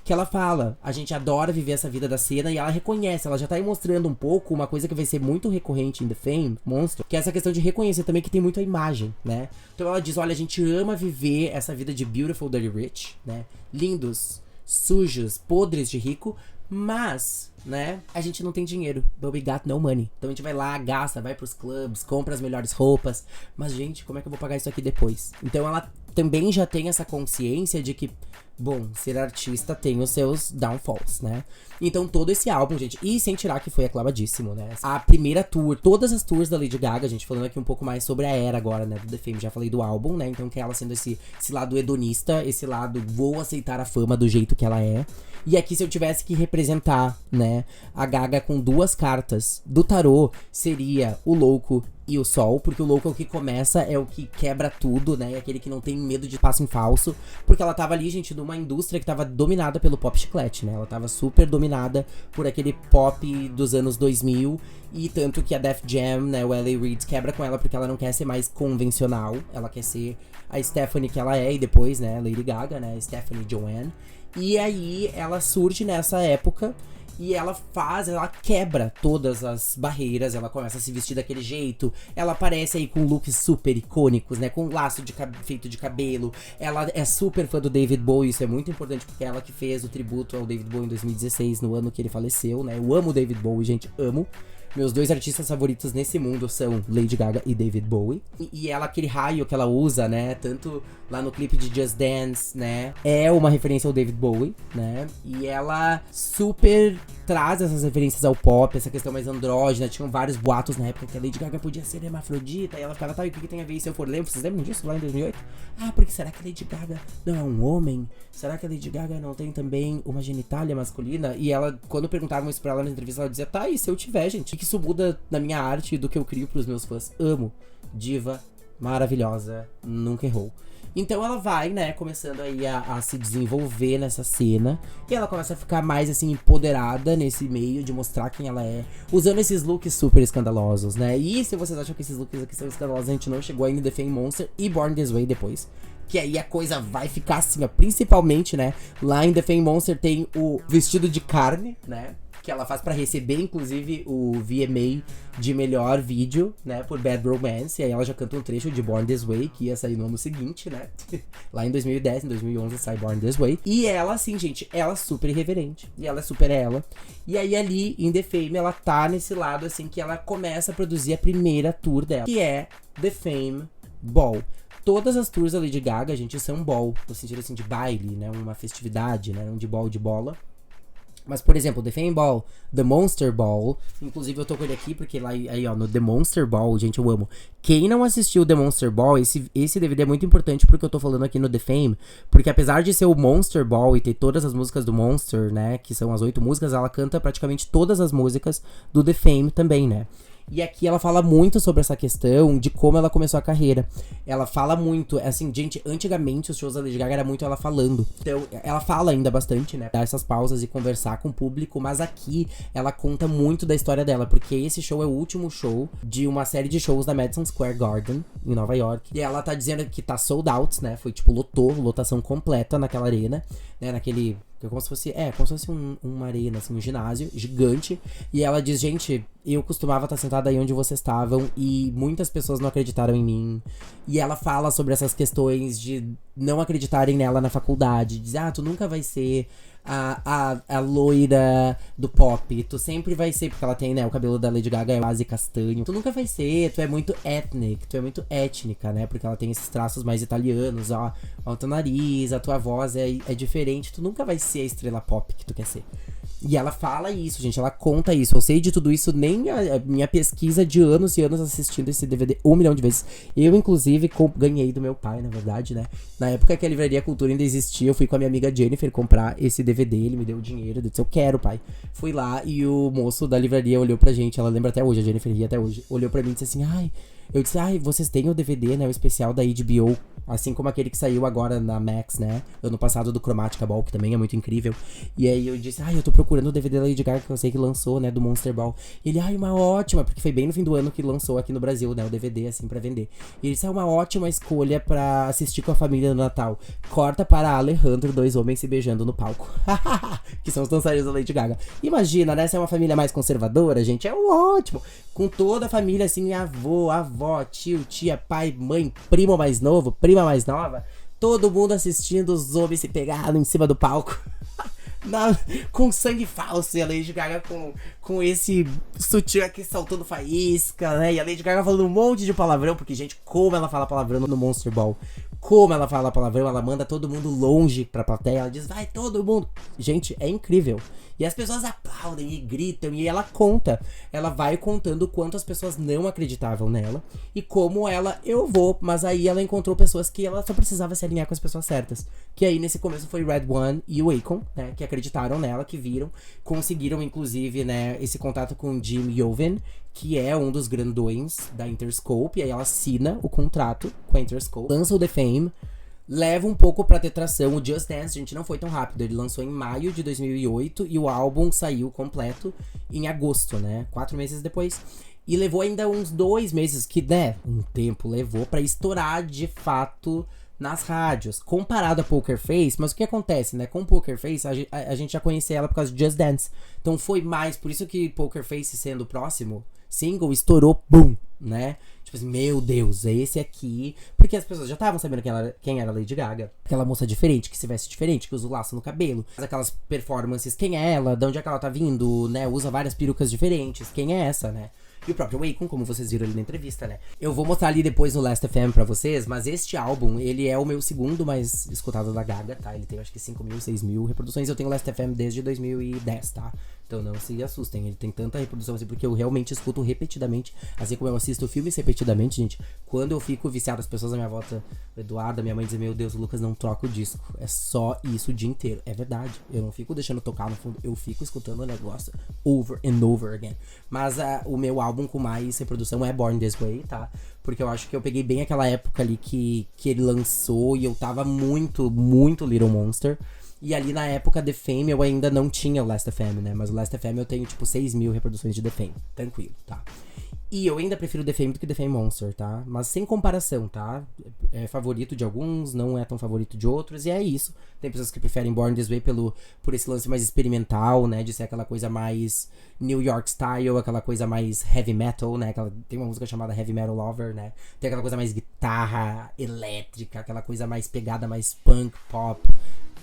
que ela fala, a gente adora viver essa vida da cena, e ela reconhece, ela já tá aí mostrando um pouco uma coisa que vai ser muito recorrente em The Fame Monster, que é essa questão de reconhecer também que tem muito a imagem, né. Então ela diz, olha, a gente ama viver essa vida de Beautiful, Dirty Rich, né, lindos, sujos, podres de rico, mas, né, a gente não tem dinheiro, but we got no money. Então a gente vai lá, gasta, vai pros clubes, compra as melhores roupas, mas, gente, como é que eu vou pagar isso aqui depois? Então ela também já tem essa consciência de que, bom, ser artista tem os seus downfalls, né? Então todo esse álbum, gente, e sem tirar que foi aclamadíssimo, né? A primeira tour, todas as tours da Lady Gaga, gente, falando aqui um pouco mais sobre a era agora, né, do The Fame, já falei do álbum, né? Então que ela sendo esse lado hedonista, esse lado vou aceitar a fama do jeito que ela é. E aqui, se eu tivesse que representar, né, a Gaga com duas cartas do tarô, seria o louco e o sol, porque o louco é o que começa, é o que quebra tudo, né, é aquele que não tem medo de passo em falso, porque ela tava ali, gente, numa indústria que tava dominada pelo pop chiclete, né, ela tava super dominada por aquele pop dos anos 2000, e tanto que a Def Jam, né, o L.A. Reid quebra com ela porque ela não quer ser mais convencional, ela quer ser a Stephanie que ela é, e depois, né, Lady Gaga, né, Stephanie Joanne. E aí ela surge nessa época e ela quebra todas as barreiras, ela começa a se vestir daquele jeito, ela aparece aí com looks super icônicos, né, com laço feito de cabelo, ela é super fã do David Bowie, isso é muito importante porque é ela que fez o tributo ao David Bowie em 2016, no ano que ele faleceu, né, eu amo o David Bowie, gente, amo. Meus dois artistas favoritos nesse mundo são Lady Gaga e David Bowie. E ela, aquele raio que ela usa, né, tanto lá no clipe de Just Dance, né, é uma referência ao David Bowie, né, e ela super traz essas referências ao pop, essa questão mais andrógena. Tinham vários boatos na época que a Lady Gaga podia ser hermafrodita, e ela ficava, tá, e o que tem a ver se eu for lembrar? Vocês lembram disso lá em 2008? Ah, porque será que a Lady Gaga não é um homem? Será que a Lady Gaga não tem também uma genitália masculina? E ela, quando perguntavam isso pra ela na entrevista, ela dizia, tá, e se eu tiver, gente? O que isso muda na minha arte e do que eu crio pros meus fãs? Amo. Diva, maravilhosa, nunca errou. Então ela vai, né, começando aí a se desenvolver nessa cena. E ela começa a ficar mais, assim, empoderada nesse meio de mostrar quem ela é, usando esses looks super escandalosos, né. E se vocês acham que esses looks aqui são escandalosos, a gente não chegou ainda em The Fame Monster e Born This Way depois, Que aí a coisa vai ficar assim, ó. Principalmente, né? Lá em The Fame Monster tem o vestido de carne, né? Que ela faz pra receber, inclusive, o VMA de melhor vídeo, né? Por Bad Romance. E aí ela já canta um trecho de Born This Way, que ia sair no ano seguinte, né? Lá em 2010, em 2011 sai Born This Way. E ela, assim, gente, ela é super irreverente. E ela é super ela. E aí ali, em The Fame, ela tá nesse lado, assim, que ela começa a produzir a primeira tour dela. Que é The Fame Ball. Todas as tours da Lady Gaga, gente, são ball. No sentido, assim, de baile, né? Uma festividade, né? Não de ball, de bola. Mas, por exemplo, The Fame Ball, The Monster Ball, inclusive eu tô com ele aqui porque lá aí, ó, no The Monster Ball, gente, eu amo. Quem não assistiu The Monster Ball, esse DVD é muito importante porque eu tô falando aqui no The Fame, porque apesar de ser o Monster Ball e ter todas as músicas do Monster, né, que são as 8 músicas, ela canta praticamente todas as músicas do The Fame também, né. E aqui ela fala muito sobre essa questão de como ela começou a carreira. Ela fala muito, assim, gente, antigamente os shows da Lady Gaga era muito ela falando. Então, ela fala ainda bastante, né? Dar essas pausas e conversar com o público, mas aqui ela conta muito da história dela, porque esse show é o último show de uma série de shows da Madison Square Garden, em Nova York. E ela tá dizendo que tá sold out, né? Foi tipo, lotação completa naquela arena, né? Naquele... Como se fosse uma arena, assim, um ginásio gigante. E ela diz, gente, eu costumava estar sentada aí onde vocês estavam e muitas pessoas não acreditaram em mim. E ela fala sobre essas questões de não acreditarem nela na faculdade. Diz, tu nunca vai ser a loira do pop. Tu sempre vai ser, porque ela tem, né, o cabelo da Lady Gaga é quase castanho. Tu nunca vai ser, tu é muito ethnic, tu é muito étnica, né? Porque ela tem esses traços mais italianos, ó o teu nariz, a tua voz é diferente. Tu nunca vai ser a estrela pop que tu quer ser. E ela fala isso, gente, ela conta isso. Eu sei de tudo isso, nem a minha pesquisa de anos e anos assistindo esse DVD 1 milhão de vezes. Eu, inclusive, ganhei do meu pai, na verdade, né? Na época que a Livraria Cultura ainda existia, eu fui com a minha amiga Jennifer comprar esse DVD, ele me deu o dinheiro, eu disse, eu quero, pai. Fui lá e o moço da livraria olhou pra gente, ela lembra até hoje, a Jennifer ria até hoje, olhou pra mim e disse assim, eu disse, vocês têm o DVD, né, o especial da HBO, assim como aquele que saiu agora na Max, né, ano passado do Chromatica Ball, que também é muito incrível. E aí eu disse, eu tô procurando o DVD da Lady Gaga que eu sei que lançou, né, do Monster Ball. E ele, uma ótima, porque foi bem no fim do ano que lançou aqui no Brasil, né, o DVD, assim, pra vender. E ele disse, uma ótima escolha pra assistir com a família no Natal. Corta para Alejandro, 2 homens se beijando no palco. Que são os dançarinos da Lady Gaga. Imagina, né, se é uma família mais conservadora, gente, é ótimo. Com toda a família, assim, avó, tio, tia, pai, mãe, primo mais novo, prima mais nova, todo mundo assistindo os homens se pegarem em cima do palco. Com sangue falso, e a Lady Gaga com esse sutiã aqui saltando faísca, né? E a Lady Gaga falando um monte de palavrão, porque, gente, como ela fala palavrão no Monster Ball. Como ela fala palavrão, ela manda todo mundo longe pra plateia, ela diz, vai todo mundo. Gente, é incrível. E as pessoas aplaudem e gritam, e ela vai contando quanto as pessoas não acreditavam nela, e como eu vou, mas aí ela encontrou pessoas que ela só precisava se alinhar com as pessoas certas. Que aí nesse começo foi Red One e o Akon, né, que acreditaram nela, que viram, conseguiram inclusive, né, esse contato com Jim Yoven, que é um dos grandões da Interscope, e aí ela assina o contrato com a Interscope, lança o The Fame, leva um pouco pra ter tração. O Just Dance, gente, não foi tão rápido. Ele lançou em maio de 2008 e o álbum saiu completo em agosto, né? 4 meses depois. E levou ainda uns 2 meses, que, né, um tempo levou pra estourar de fato nas rádios. Comparado a Poker Face, mas o que acontece, né? Com Poker Face, a gente já conhecia ela por causa de Just Dance. Então foi mais, por isso que Poker Face sendo o próximo single, estourou, boom, né? Tipo assim, meu Deus, é esse aqui. Porque as pessoas já estavam sabendo quem era Lady Gaga. Aquela moça diferente, que se veste diferente, que usa o laço no cabelo. Faz aquelas performances, quem é ela, de onde é que ela tá vindo, né? Usa várias perucas diferentes, quem é essa, né? E o próprio Akon, como vocês viram ali na entrevista, né? Eu vou mostrar ali depois no Last FM pra vocês, mas este álbum, ele é o meu segundo mais escutado da Gaga, tá? Ele tem, acho que 5 mil, 6 mil reproduções. Eu tenho o Last FM desde 2010, tá? Então não se assustem, ele tem tanta reprodução assim, porque eu realmente escuto repetidamente, assim como eu assisto filmes repetidamente, gente. Quando eu fico viciado, as pessoas à minha volta, o Eduardo, a minha mãe dizem, meu Deus, o Lucas não troca o disco. É só isso o dia inteiro. É verdade, eu não fico deixando tocar no fundo, eu fico escutando o negócio over and over again. Mas o meu álbum com mais reprodução é Born This Way, tá? Porque eu acho que eu peguei bem aquela época ali que ele lançou e eu tava muito, muito Little Monster. E ali na época The Fame eu ainda não tinha o Last FM, né? Mas o Last FM eu tenho tipo 6 mil reproduções de The Fame. Tranquilo, tá? E eu ainda prefiro The Fame do que The Fame Monster, tá? Mas sem comparação, tá? É favorito de alguns, não é tão favorito de outros, e é isso. Tem pessoas que preferem Born This Way por esse lance mais experimental, né? De ser aquela coisa mais New York style, aquela coisa mais heavy metal, né? Tem uma música chamada Heavy Metal Lover, né? Tem aquela coisa mais guitarra elétrica, aquela coisa mais pegada, mais punk, pop,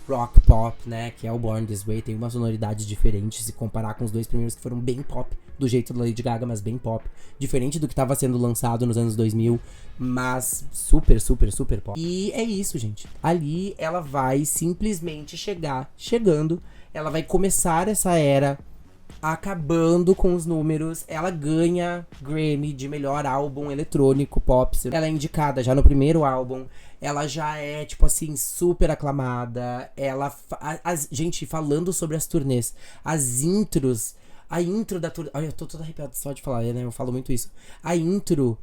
rock pop, né? Que é o Born This Way. Tem uma sonoridade diferente se comparar com os dois primeiros que foram bem pop, do jeito da Lady Gaga, mas bem pop. Diferente do que estava sendo lançado nos anos 2000, mas super, super, super pop. E é isso, gente. Ali ela vai simplesmente chegando, ela vai começar essa era acabando com os números. Ela ganha Grammy de melhor álbum eletrônico pop. Ela é indicada já no primeiro álbum. Ela já é, tipo assim, super aclamada. Gente, falando sobre as turnês, as intros, a intro da turnê. Olha, eu tô toda arrepiada só de falar, né? Eu falo muito isso. A intro.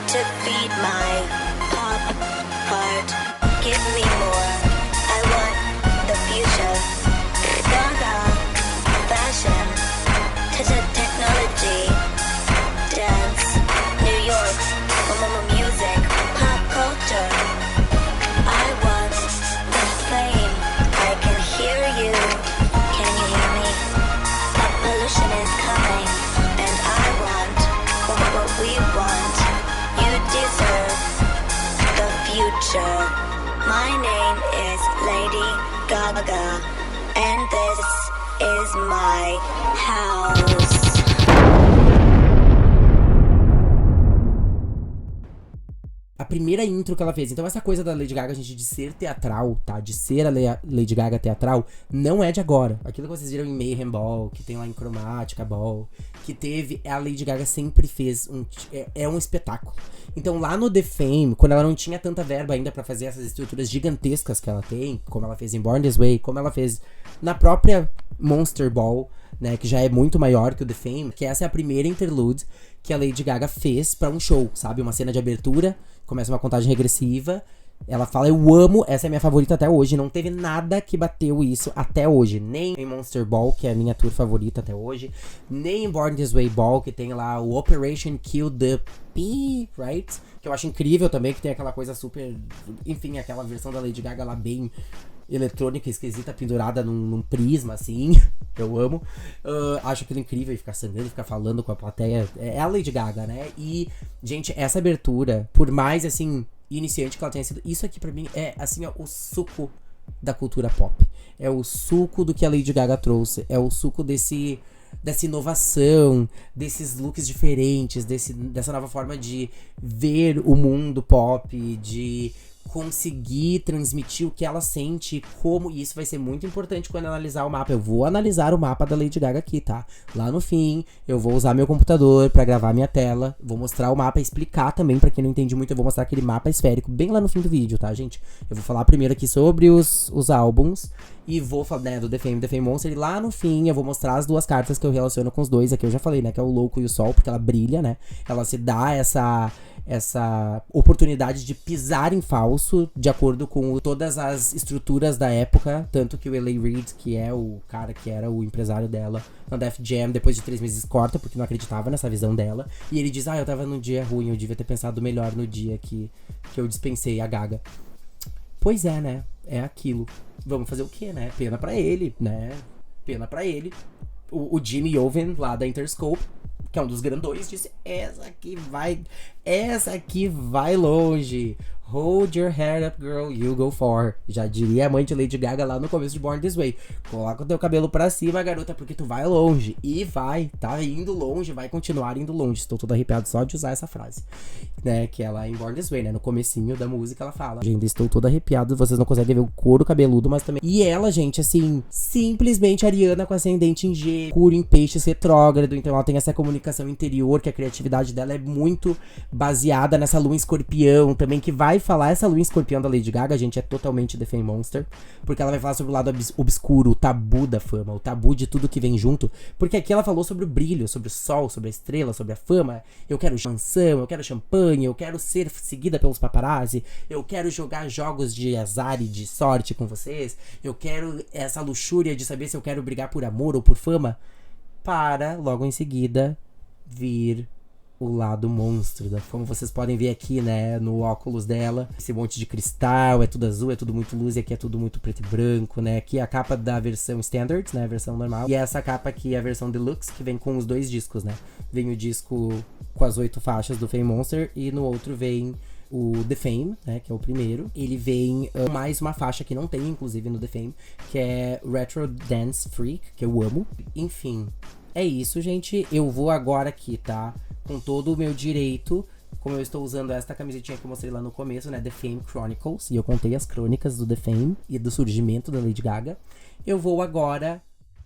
To feed my pop heart, give me more. I want the future. Gaga, fashion, technology, dance, New York, music, pop culture. I want the flame. I can hear you. Can you hear me? Pollution is coming, and I want what we want. You deserve the future. My name is Lady Gaga, and this is my house. A primeira intro que ela fez. Então essa coisa da Lady Gaga, gente, de ser teatral, tá? De ser a Lady Gaga teatral, não é de agora. Aquilo que vocês viram em Mayhem Ball, que tem lá em Chromatica Ball, que teve, a Lady Gaga sempre fez um espetáculo. Então lá no The Fame, quando ela não tinha tanta verba ainda pra fazer essas estruturas gigantescas que ela tem, como ela fez em Born This Way, como ela fez na própria Monster Ball, né, que já é muito maior que o The Fame, que essa é a primeira interlude que a Lady Gaga fez pra um show, sabe? Uma cena de abertura, começa uma contagem regressiva, ela fala, eu amo, essa é a minha favorita até hoje, não teve nada que bateu isso até hoje, nem em Monster Ball, que é a minha tour favorita até hoje, nem em Born This Way Ball, que tem lá o Operation Kill the Bee, right? Que eu acho incrível também, que tem aquela coisa super, enfim, aquela versão da Lady Gaga lá bem eletrônica, esquisita, pendurada num prisma, assim. Eu amo. Acho aquilo incrível, e ficar sangrando, ficar falando com a plateia. É a Lady Gaga, né? E, gente, essa abertura, por mais, assim, iniciante que ela tenha sido, isso aqui pra mim é, assim, ó, o suco da cultura pop. É o suco do que a Lady Gaga trouxe. É o suco dessa inovação, desses looks diferentes, dessa nova forma de ver o mundo pop, de conseguir transmitir o que ela sente, como, e isso vai ser muito importante quando analisar o mapa. Eu vou analisar o mapa da Lady Gaga aqui, tá? Lá no fim, eu vou usar meu computador pra gravar minha tela, vou mostrar o mapa, explicar também, pra quem não entende muito, eu vou mostrar aquele mapa esférico bem lá no fim do vídeo, tá, gente? Eu vou falar primeiro aqui sobre os álbuns, e vou falar, né, do The Fame Monster, e lá no fim eu vou mostrar as duas cartas que eu relaciono com os dois, aqui eu já falei, né, que é o Louco e o Sol, porque ela brilha, né, ela se dá essa oportunidade de pisar em falso, de acordo com todas as estruturas da época, tanto que o L.A. Reid, que é o cara que era o empresário dela na Def Jam, depois de 3 meses corta, porque não acreditava nessa visão dela, e ele diz, eu tava num dia ruim, eu devia ter pensado melhor no dia que eu dispensei a Gaga. Pois é, né, é aquilo. Vamos fazer o quê, né? Pena pra ele, né? Pena pra ele. O Jimmy Owen, lá da Interscope, que é um dos grandões, disse, essa aqui vai longe. Hold your head up, girl, you go far. Já diria a mãe de Lady Gaga lá no começo de Born This Way. Coloca o teu cabelo pra cima, garota, porque tu vai longe. E vai, tá indo longe, vai continuar indo longe. Estou todo arrepiado só de usar essa frase, né, que ela em Born This Way, né, no comecinho da música ela fala. Gente, estou todo arrepiado, vocês não conseguem ver o couro cabeludo, mas também... E ela, gente, assim, simplesmente Ariana com ascendente em G, Mercúrio em Peixes retrógrado, então ela tem essa comunicação interior, que a criatividade dela é muito baseada nessa lua em Escorpião, também que vai vai falar, essa lua em escorpião da Lady Gaga, gente, é totalmente The Fame Monster. Porque ela vai falar sobre o lado obscuro, o tabu da fama, o tabu de tudo que vem junto. Porque aqui ela falou sobre o brilho, sobre o sol, sobre a estrela, sobre a fama. Eu quero mansão, eu quero champanhe, eu quero ser seguida pelos paparazzi. Eu quero jogar jogos de azar e de sorte com vocês. Eu quero essa luxúria de saber se eu quero brigar por amor ou por fama. Para, logo em seguida, vir o lado monstro, como vocês podem ver aqui, né, no óculos dela, esse monte de cristal, é tudo azul, é tudo muito luz, e aqui é tudo muito preto e branco, né, aqui é a capa da versão standard, né, a versão normal, e essa capa aqui é a versão deluxe, que vem com os 2 discos, né, vem o disco com as 8 faixas do Fame Monster, e no outro vem o The Fame, né, que é o primeiro. Ele vem mais uma faixa que não tem, inclusive, no The Fame, que é Retro Dance Freak, que eu amo. Enfim, é isso, gente. Eu vou agora aqui, tá? Com todo o meu direito, como eu estou usando esta camisetinha que eu mostrei lá no começo, né, The Fame Chronicles, e eu contei as crônicas do The Fame e do surgimento da Lady Gaga. Eu vou agora...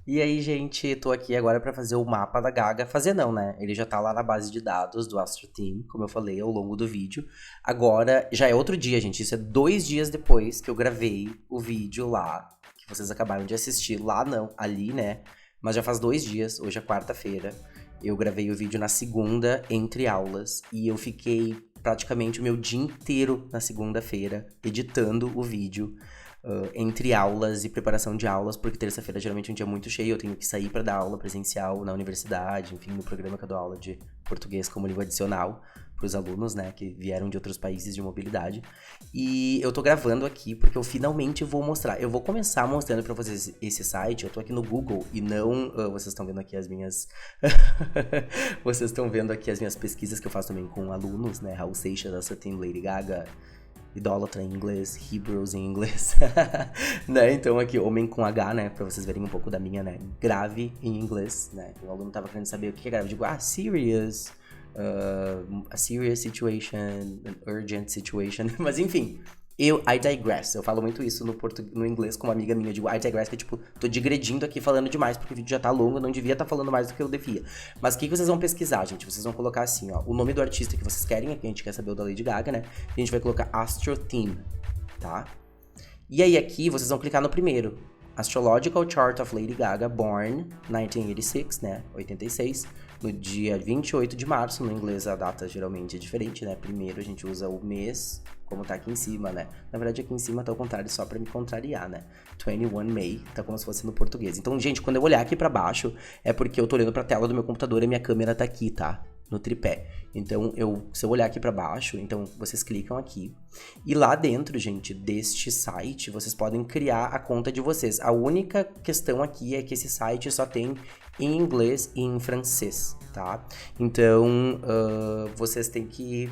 E aí, gente, tô aqui agora pra fazer o mapa da Gaga. Fazer não, né? Ele já tá lá na base de dados do Astro Team, como eu falei ao longo do vídeo. Agora, já é outro dia, gente. Isso é 2 dias depois que eu gravei o vídeo lá, que vocês acabaram de assistir. Lá não, ali, né? Mas já faz 2 dias, hoje é quarta-feira. Eu gravei o vídeo na segunda, entre aulas. E eu fiquei praticamente o meu dia inteiro na segunda-feira editando o vídeo. Entre aulas e preparação de aulas, porque terça-feira geralmente é um dia muito cheio, eu tenho que sair para dar aula presencial na universidade, enfim, no programa que eu dou aula de português como língua adicional para os alunos, né, que vieram de outros países de mobilidade. E eu tô gravando aqui porque eu finalmente vou mostrar. Eu vou começar mostrando para vocês esse site. Eu tô aqui no Google e não... vocês estão vendo aqui as minhas... vocês estão vendo aqui as minhas pesquisas que eu faço também com alunos, né, Raul Seixas, Astro Team, Lady Gaga, idólatra em inglês, Hebrews em inglês, né, então aqui, homem com H, né, pra vocês verem um pouco da minha, né, grave em inglês, né, o aluno tava querendo saber o que é grave, eu digo, serious, a serious situation, an urgent situation, mas enfim, I digress, eu falo muito isso no inglês com uma amiga minha, eu digo I digress, que é tipo, tô digredindo aqui falando demais, porque o vídeo já tá longo, eu não devia estar falando mais do que eu devia. Mas o que vocês vão pesquisar, gente? Vocês vão colocar assim, ó, o nome do artista que vocês querem, aqui a gente quer saber o da Lady Gaga, né? E a gente vai colocar Astro Team, tá? E aí aqui, vocês vão clicar no primeiro, Astrological Chart of Lady Gaga, born 1986, né, 86, no dia 28 de março, no inglês a data geralmente é diferente, né, primeiro a gente usa o mês, como tá aqui em cima, né, na verdade aqui em cima tá ao contrário, só pra me contrariar, né, 21 May, tá como se fosse no português. Então, gente, quando eu olhar aqui pra baixo, é porque eu tô olhando pra tela do meu computador e minha câmera tá aqui, tá, no tripé. Então, se eu olhar aqui pra baixo, então vocês clicam aqui. E lá dentro, gente, deste site, vocês podem criar a conta de vocês. A única questão aqui é que esse site só tem em inglês e em francês, tá? Então, vocês têm que,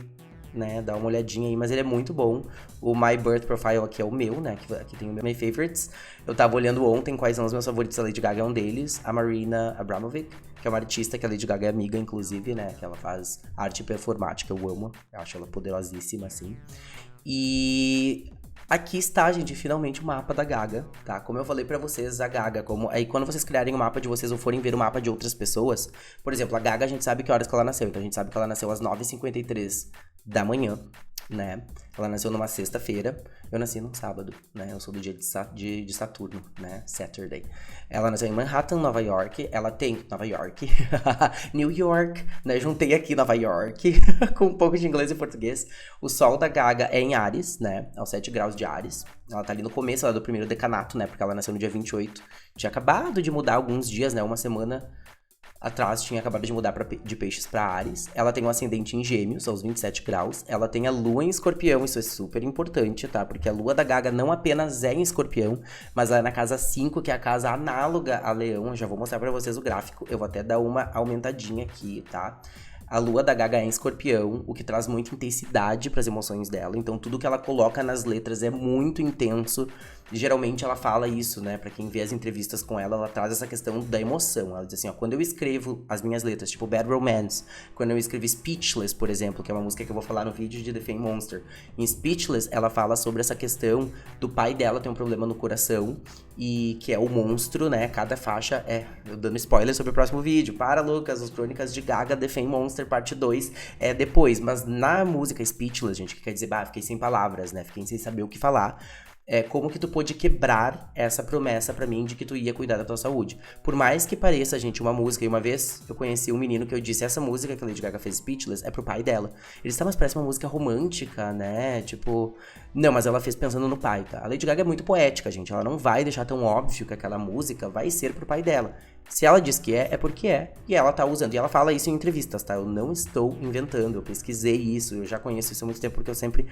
né, dar uma olhadinha aí, mas ele é muito bom. O My Birth Profile aqui é o meu, né, aqui tem o meu My Favorites. Eu tava olhando ontem quais são os meus favoritos, a Lady Gaga é um deles, a Marina Abramovic, que é uma artista que a Lady Gaga é amiga, inclusive, né, que ela faz arte performática, eu amo, eu acho ela poderosíssima, assim. E aqui está, gente, finalmente o mapa da Gaga, tá? Como eu falei pra vocês, a Gaga, aí quando vocês criarem o mapa de vocês ou forem ver o mapa de outras pessoas, por exemplo, a Gaga a gente sabe que horas que ela nasceu, então a gente sabe que ela nasceu às 9h53 da manhã, né? Ela nasceu numa sexta-feira, eu nasci num sábado, né? Eu sou do dia de Saturno, né? Saturday. Ela nasceu em Manhattan, Nova York. Ela tem Nova York, New York, né? Juntei aqui Nova York com um pouco de inglês e português. O sol da Gaga é em Áries, né? Aos 7 graus de Áries. Ela tá ali no começo, ela é do primeiro decanato, né? Porque ela nasceu no dia 28. Tinha acabado de mudar alguns dias, né? Uma semana atrás tinha acabado de mudar de peixes para Áries. Ela tem um ascendente em Gêmeos, aos 27 graus. Ela tem a lua em Escorpião, isso é super importante, tá? Porque a lua da Gaga não apenas é em Escorpião, mas ela é na casa 5, que é a casa análoga a Leão. Eu já vou mostrar para vocês o gráfico. Eu vou até dar uma aumentadinha aqui, tá? A lua da Gaga é em Escorpião, o que traz muita intensidade para as emoções dela. Então, tudo que ela coloca nas letras é muito intenso. E geralmente ela fala isso, né? Pra quem vê as entrevistas com ela, ela traz essa questão da emoção. Ela diz assim, ó, quando eu escrevo as minhas letras, tipo Bad Romance, quando eu escrevi Speechless, por exemplo, que é uma música que eu vou falar no vídeo de The Fame Monster. Em Speechless, ela fala sobre essa questão do pai dela ter um problema no coração, e que é o monstro, né? Cada faixa eu dando spoiler sobre o próximo vídeo. Para, Lucas, os Crônicas de Gaga, The Fame Monster, parte 2, é depois. Mas na música Speechless, gente, que quer dizer, fiquei sem palavras, né? Fiquei sem saber o que falar. Como que tu pôde quebrar essa promessa pra mim de que tu ia cuidar da tua saúde. Por mais que pareça, gente, uma música, e uma vez eu conheci um menino que eu disse, essa música que a Lady Gaga fez, Speechless, é pro pai dela. Ele disse, mas parece uma música romântica, né, tipo... Não, mas ela fez pensando no pai, tá? A Lady Gaga é muito poética, gente, ela não vai deixar tão óbvio que aquela música vai ser pro pai dela. Se ela diz que é porque é, e ela tá usando. E ela fala isso em entrevistas, tá? Eu não estou inventando, eu pesquisei isso, eu já conheço isso há muito tempo, porque eu sempre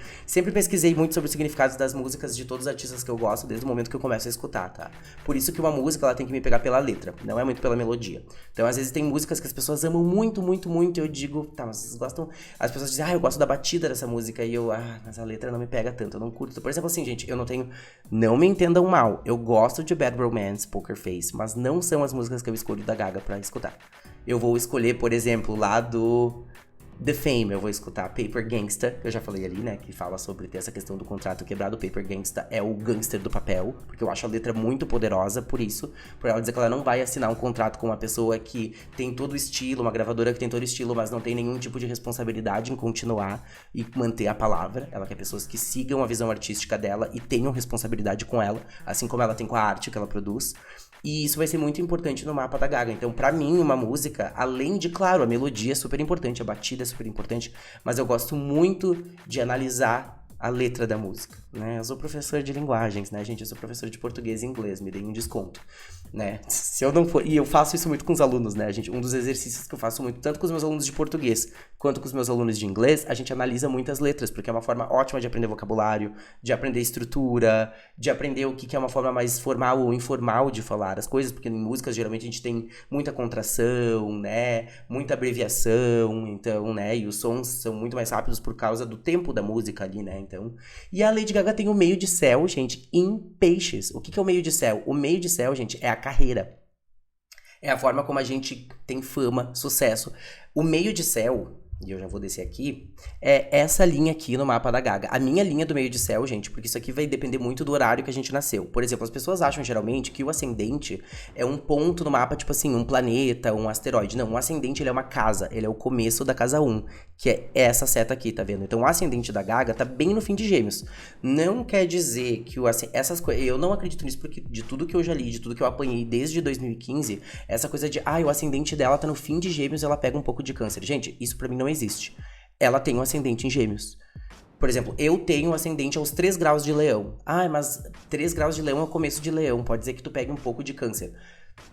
pesquisei muito sobre os significados das músicas de todos os artistas que eu gosto, desde o momento que eu começo a escutar, tá? Por isso que uma música, ela tem que me pegar pela letra, não é muito pela melodia. Então, às vezes, tem músicas que as pessoas amam muito, muito, muito, e eu digo, tá, mas vocês gostam... As pessoas dizem, eu gosto da batida dessa música, e eu, mas a letra não me pega tanto, eu não curto. Por exemplo, assim, gente, eu não tenho... Não me entendam mal, eu gosto de Bad Romance, Poker Face, mas não são as músicas que eu escolho da Gaga pra escutar. Eu vou escolher, por exemplo, lá do The Fame, eu vou escutar Paper Gangsta, que eu já falei ali, né, que fala sobre ter essa questão do contrato quebrado. Paper Gangsta é o gangster do papel, porque eu acho a letra muito poderosa por isso, por ela dizer que ela não vai assinar um contrato com uma pessoa que tem todo o estilo, uma gravadora que tem todo o estilo, mas não tem nenhum tipo de responsabilidade em continuar e manter a palavra. Ela quer pessoas que sigam a visão artística dela e tenham responsabilidade com ela, assim como ela tem com a arte que ela produz. E isso vai ser muito importante no mapa da Gaga. Então, pra mim, uma música, além de, claro, a melodia é super importante, a batida é super importante, mas eu gosto muito de analisar a letra da música, né? Eu sou professor de linguagens, né, gente? Eu sou professor de português e inglês, me deem um desconto, né? Se eu não for... E eu faço isso muito com os alunos, né, gente? Um dos exercícios que eu faço muito, tanto com os meus alunos de português quanto com os meus alunos de inglês, a gente analisa muitas letras, porque é uma forma ótima de aprender vocabulário, de aprender estrutura, de aprender o que é uma forma mais formal ou informal de falar as coisas, porque em músicas, geralmente, a gente tem muita contração, né? Muita abreviação, então, né? E os sons são muito mais rápidos por causa do tempo da música ali, né? Então, e a Lady Gaga tem o meio de céu, gente, em peixes. O que é o meio de céu? O meio de céu, gente, é a carreira. É a forma como a gente tem fama, sucesso. O meio de céu, e eu já vou descer aqui, é essa linha aqui no mapa da Gaga. A minha linha do meio de céu, gente, porque isso aqui vai depender muito do horário que a gente nasceu. Por exemplo, as pessoas acham geralmente que o ascendente é um ponto no mapa, tipo assim, um planeta, um asteroide. Não, o ascendente, ele é uma casa, ele é o começo da casa 1, que é essa seta aqui, tá vendo? Então, o ascendente da Gaga tá bem no fim de Gêmeos. Não quer dizer que essas coisas... Eu não acredito nisso, porque de tudo que eu já li, de tudo que eu apanhei desde 2015, essa coisa de, o ascendente dela tá no fim de Gêmeos, ela pega um pouco de câncer. Gente, isso pra mim não existe. Ela tem um ascendente em Gêmeos. Por exemplo, eu tenho um ascendente aos 3 graus de Leão. Mas 3 graus de Leão é o começo de Leão. Pode dizer que tu pegue um pouco de câncer.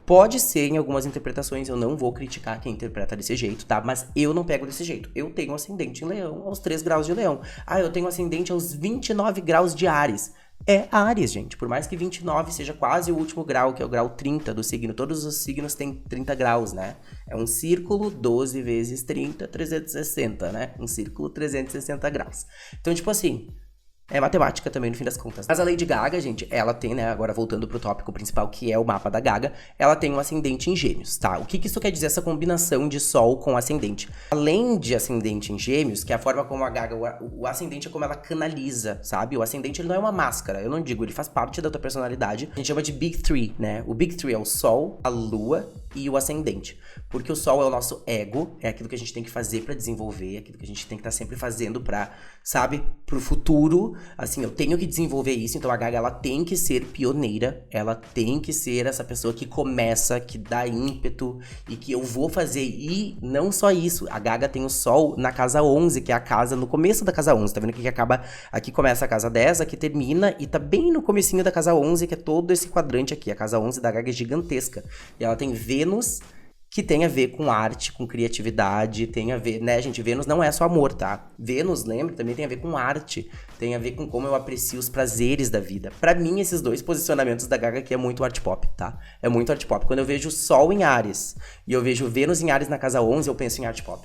Pode ser em algumas interpretações, eu não vou criticar quem interpreta desse jeito, tá? Mas eu não pego desse jeito. Eu tenho um ascendente em Leão aos 3 graus de Leão. Eu tenho um ascendente aos 29 graus de Áries. É Áries, gente. Por mais que 29 seja quase o último grau, que é o grau 30 do signo. Todos os signos têm 30 graus, né? É um círculo, 12 vezes 30, 360, né? Um círculo, 360 graus. Então, tipo assim... É matemática também, no fim das contas. Mas a Lady Gaga, gente, ela tem, né, agora voltando pro tópico principal, que é o mapa da Gaga, ela tem um ascendente em Gêmeos, tá? O que isso quer dizer, essa combinação de Sol com ascendente? Além de ascendente em Gêmeos, que é a forma como a Gaga, o ascendente é como ela canaliza, sabe? O ascendente, ele não é uma máscara, eu não digo, ele faz parte da tua personalidade. A gente chama de Big Three, né? O Big Three é o Sol, a Lua e o ascendente. Porque o Sol é o nosso ego, é aquilo que a gente tem que fazer pra desenvolver, aquilo que a gente tem que estar sempre fazendo pra, sabe, pro futuro. Assim, eu tenho que desenvolver isso, então a Gaga, ela tem que ser pioneira, ela tem que ser essa pessoa que começa, que dá ímpeto e que eu vou fazer. E não só isso, a Gaga tem o Sol na casa 11, que é a casa no começo da casa 11, tá vendo que acaba, aqui começa a casa 10, aqui termina e tá bem no comecinho da casa 11, que é todo esse quadrante aqui. A casa 11 da Gaga é gigantesca e ela tem Vênus, que tem a ver com arte, com criatividade, tem a ver, né, gente, Vênus não é só amor, tá? Vênus, lembra, também tem a ver com arte, tem a ver com como eu aprecio os prazeres da vida. Pra mim, esses dois posicionamentos da Gaga aqui é muito art pop, tá? É muito art pop. Quando eu vejo Sol em Áries e eu vejo Vênus em Áries na casa 11, eu penso em art pop.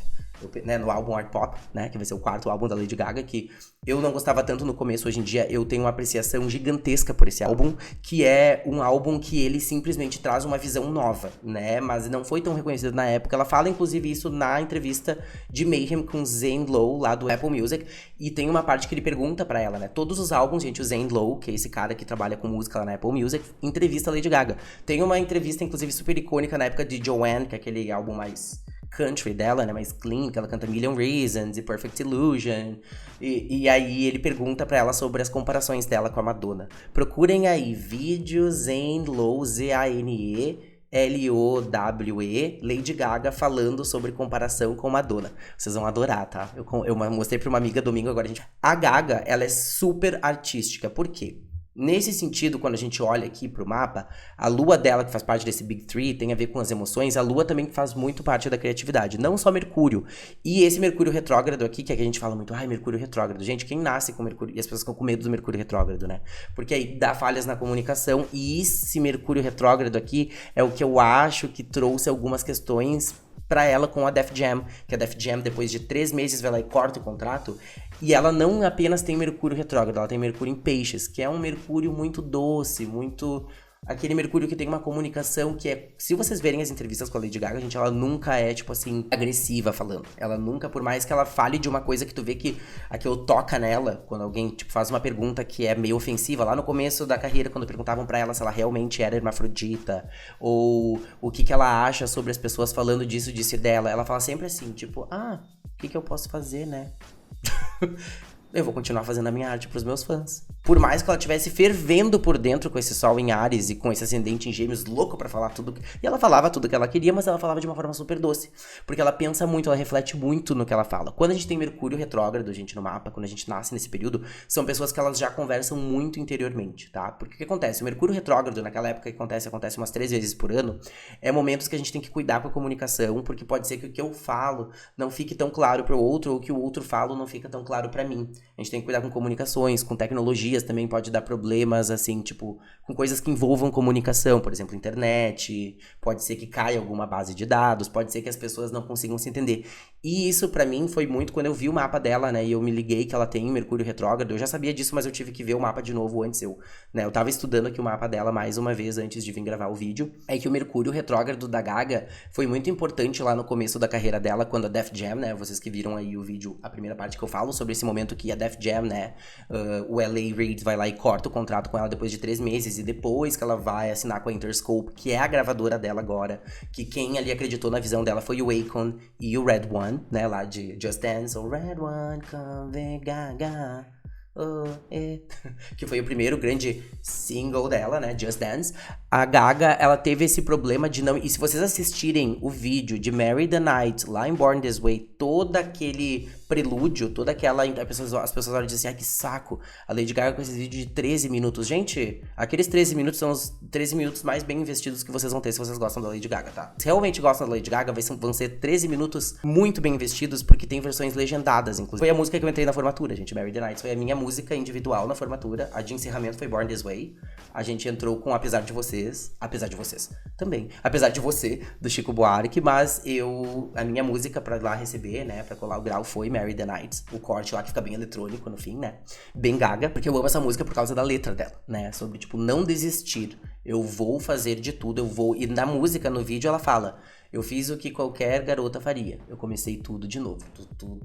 né, no álbum Art Pop, né, que vai ser o 4º álbum da Lady Gaga, que eu não gostava tanto no começo. Hoje em dia eu tenho uma apreciação gigantesca por esse álbum, que é um álbum que ele simplesmente traz uma visão nova, né, mas não foi tão reconhecido na época. Ela fala, inclusive, isso na entrevista de Mayhem com Zane Lowe, lá do Apple Music, e tem uma parte que ele pergunta pra ela, né, todos os álbuns, gente, o Zane Lowe, que é esse cara que trabalha com música lá na Apple Music, entrevista a Lady Gaga. Tem uma entrevista, inclusive, super icônica na época de Joanne, que é aquele álbum mais country dela, né, mais clean, que ela canta Million Reasons e Perfect Illusion, e aí ele pergunta pra ela sobre as comparações dela com a Madonna. Procurem aí, vídeo Zane Lowe, Zane Lowe, Lady Gaga falando sobre comparação com Madonna. Vocês vão adorar, tá? Eu mostrei pra uma amiga domingo agora, gente. A Gaga, ela é super artística, por quê? Nesse sentido, quando a gente olha aqui pro mapa, a lua dela, que faz parte desse Big Three, tem a ver com as emoções, a lua também faz muito parte da criatividade, não só Mercúrio. E esse Mercúrio retrógrado aqui, que a gente fala muito, ai, Mercúrio retrógrado. Gente, quem nasce com Mercúrio, e as pessoas ficam com medo do Mercúrio retrógrado, né? Porque aí dá falhas na comunicação, e esse Mercúrio retrógrado aqui é o que eu acho que trouxe algumas questões pra ela com a Def Jam, que a Def Jam, depois de 3 meses, vai lá e corta o contrato, e ela não apenas tem Mercúrio retrógrado, ela tem Mercúrio em Peixes, que é um Mercúrio muito doce, muito... aquele Mercúrio que tem uma comunicação que é... Se vocês verem as entrevistas com a Lady Gaga, gente, ela nunca é, tipo assim, agressiva falando. Ela nunca, por mais que ela fale de uma coisa que tu vê que aquilo toca nela, quando alguém, tipo, faz uma pergunta que é meio ofensiva, lá no começo da carreira, quando perguntavam pra ela se ela realmente era hermafrodita, ou o que ela acha sobre as pessoas falando disso, disso e dela, ela fala sempre assim, tipo, o que eu posso fazer, né? Eu vou continuar fazendo a minha arte pros meus fãs. Por mais que ela estivesse fervendo por dentro com esse sol em Áries e com esse ascendente em Gêmeos, louco pra falar tudo. E ela falava tudo que ela queria, mas ela falava de uma forma super doce. Porque ela pensa muito, ela reflete muito no que ela fala. Quando a gente tem Mercúrio retrógrado, gente, no mapa, quando a gente nasce nesse período, são pessoas que elas já conversam muito interiormente, tá? Porque o que acontece? O Mercúrio retrógrado, naquela época que acontece umas 3 vezes por ano, é momentos que a gente tem que cuidar com a comunicação, porque pode ser que o que eu falo não fique tão claro pro outro, ou que o outro fala não fica tão claro pra mim. A gente tem que cuidar com comunicações, com tecnologias também pode dar problemas, assim, tipo, com coisas que envolvam comunicação, por exemplo, internet, pode ser que caia alguma base de dados, pode ser que as pessoas não consigam se entender. E isso pra mim foi muito quando eu vi o mapa dela, né, e eu me liguei que ela tem Mercúrio retrógrado. Eu já sabia disso, mas eu tive que ver o mapa de novo antes. Eu tava estudando aqui o mapa dela mais uma vez antes de vir gravar o vídeo. É que o Mercúrio retrógrado da Gaga foi muito importante lá no começo da carreira dela, quando a Def Jam, né, vocês que viram aí o vídeo, a primeira parte que eu falo sobre esse momento que a Def Jam, né, o L.A. Reid vai lá e corta o contrato com ela depois de 3 meses, e depois que ela vai assinar com a Interscope, que é a gravadora dela agora, que quem ali acreditou na visão dela foi o Akon e o Red One, né, lá de Just Dance, o Red One, come Gaga, que foi o primeiro grande single dela, né, Just Dance. A Gaga, ela teve esse problema de não... E se vocês assistirem o vídeo de Marry the Night, lá em Born This Way, todo aquele prelúdio, toda aquela... As pessoas olham e dizem assim, que saco, a Lady Gaga com esse vídeo de 13 minutos. Gente, aqueles 13 minutos são os 13 minutos mais bem investidos que vocês vão ter se vocês gostam da Lady Gaga, tá? Se realmente gostam da Lady Gaga, vão ser 13 minutos muito bem investidos, porque tem versões legendadas, inclusive. Foi a música que eu entrei na formatura, gente. Marry the Night foi a minha música individual na formatura. A de encerramento foi Born This Way. A gente entrou com Apesar de Vocês também. Apesar de Você, do Chico Buarque, mas a minha música pra lá receber, né, pra colar o grau foi Marry the Night. O corte lá que fica bem eletrônico no fim, né, bem Gaga, porque eu amo essa música por causa da letra dela, né, sobre, tipo, não desistir. Eu vou fazer de tudo, E na música, no vídeo, ela fala... Eu fiz o que qualquer garota faria. Eu comecei tudo de novo.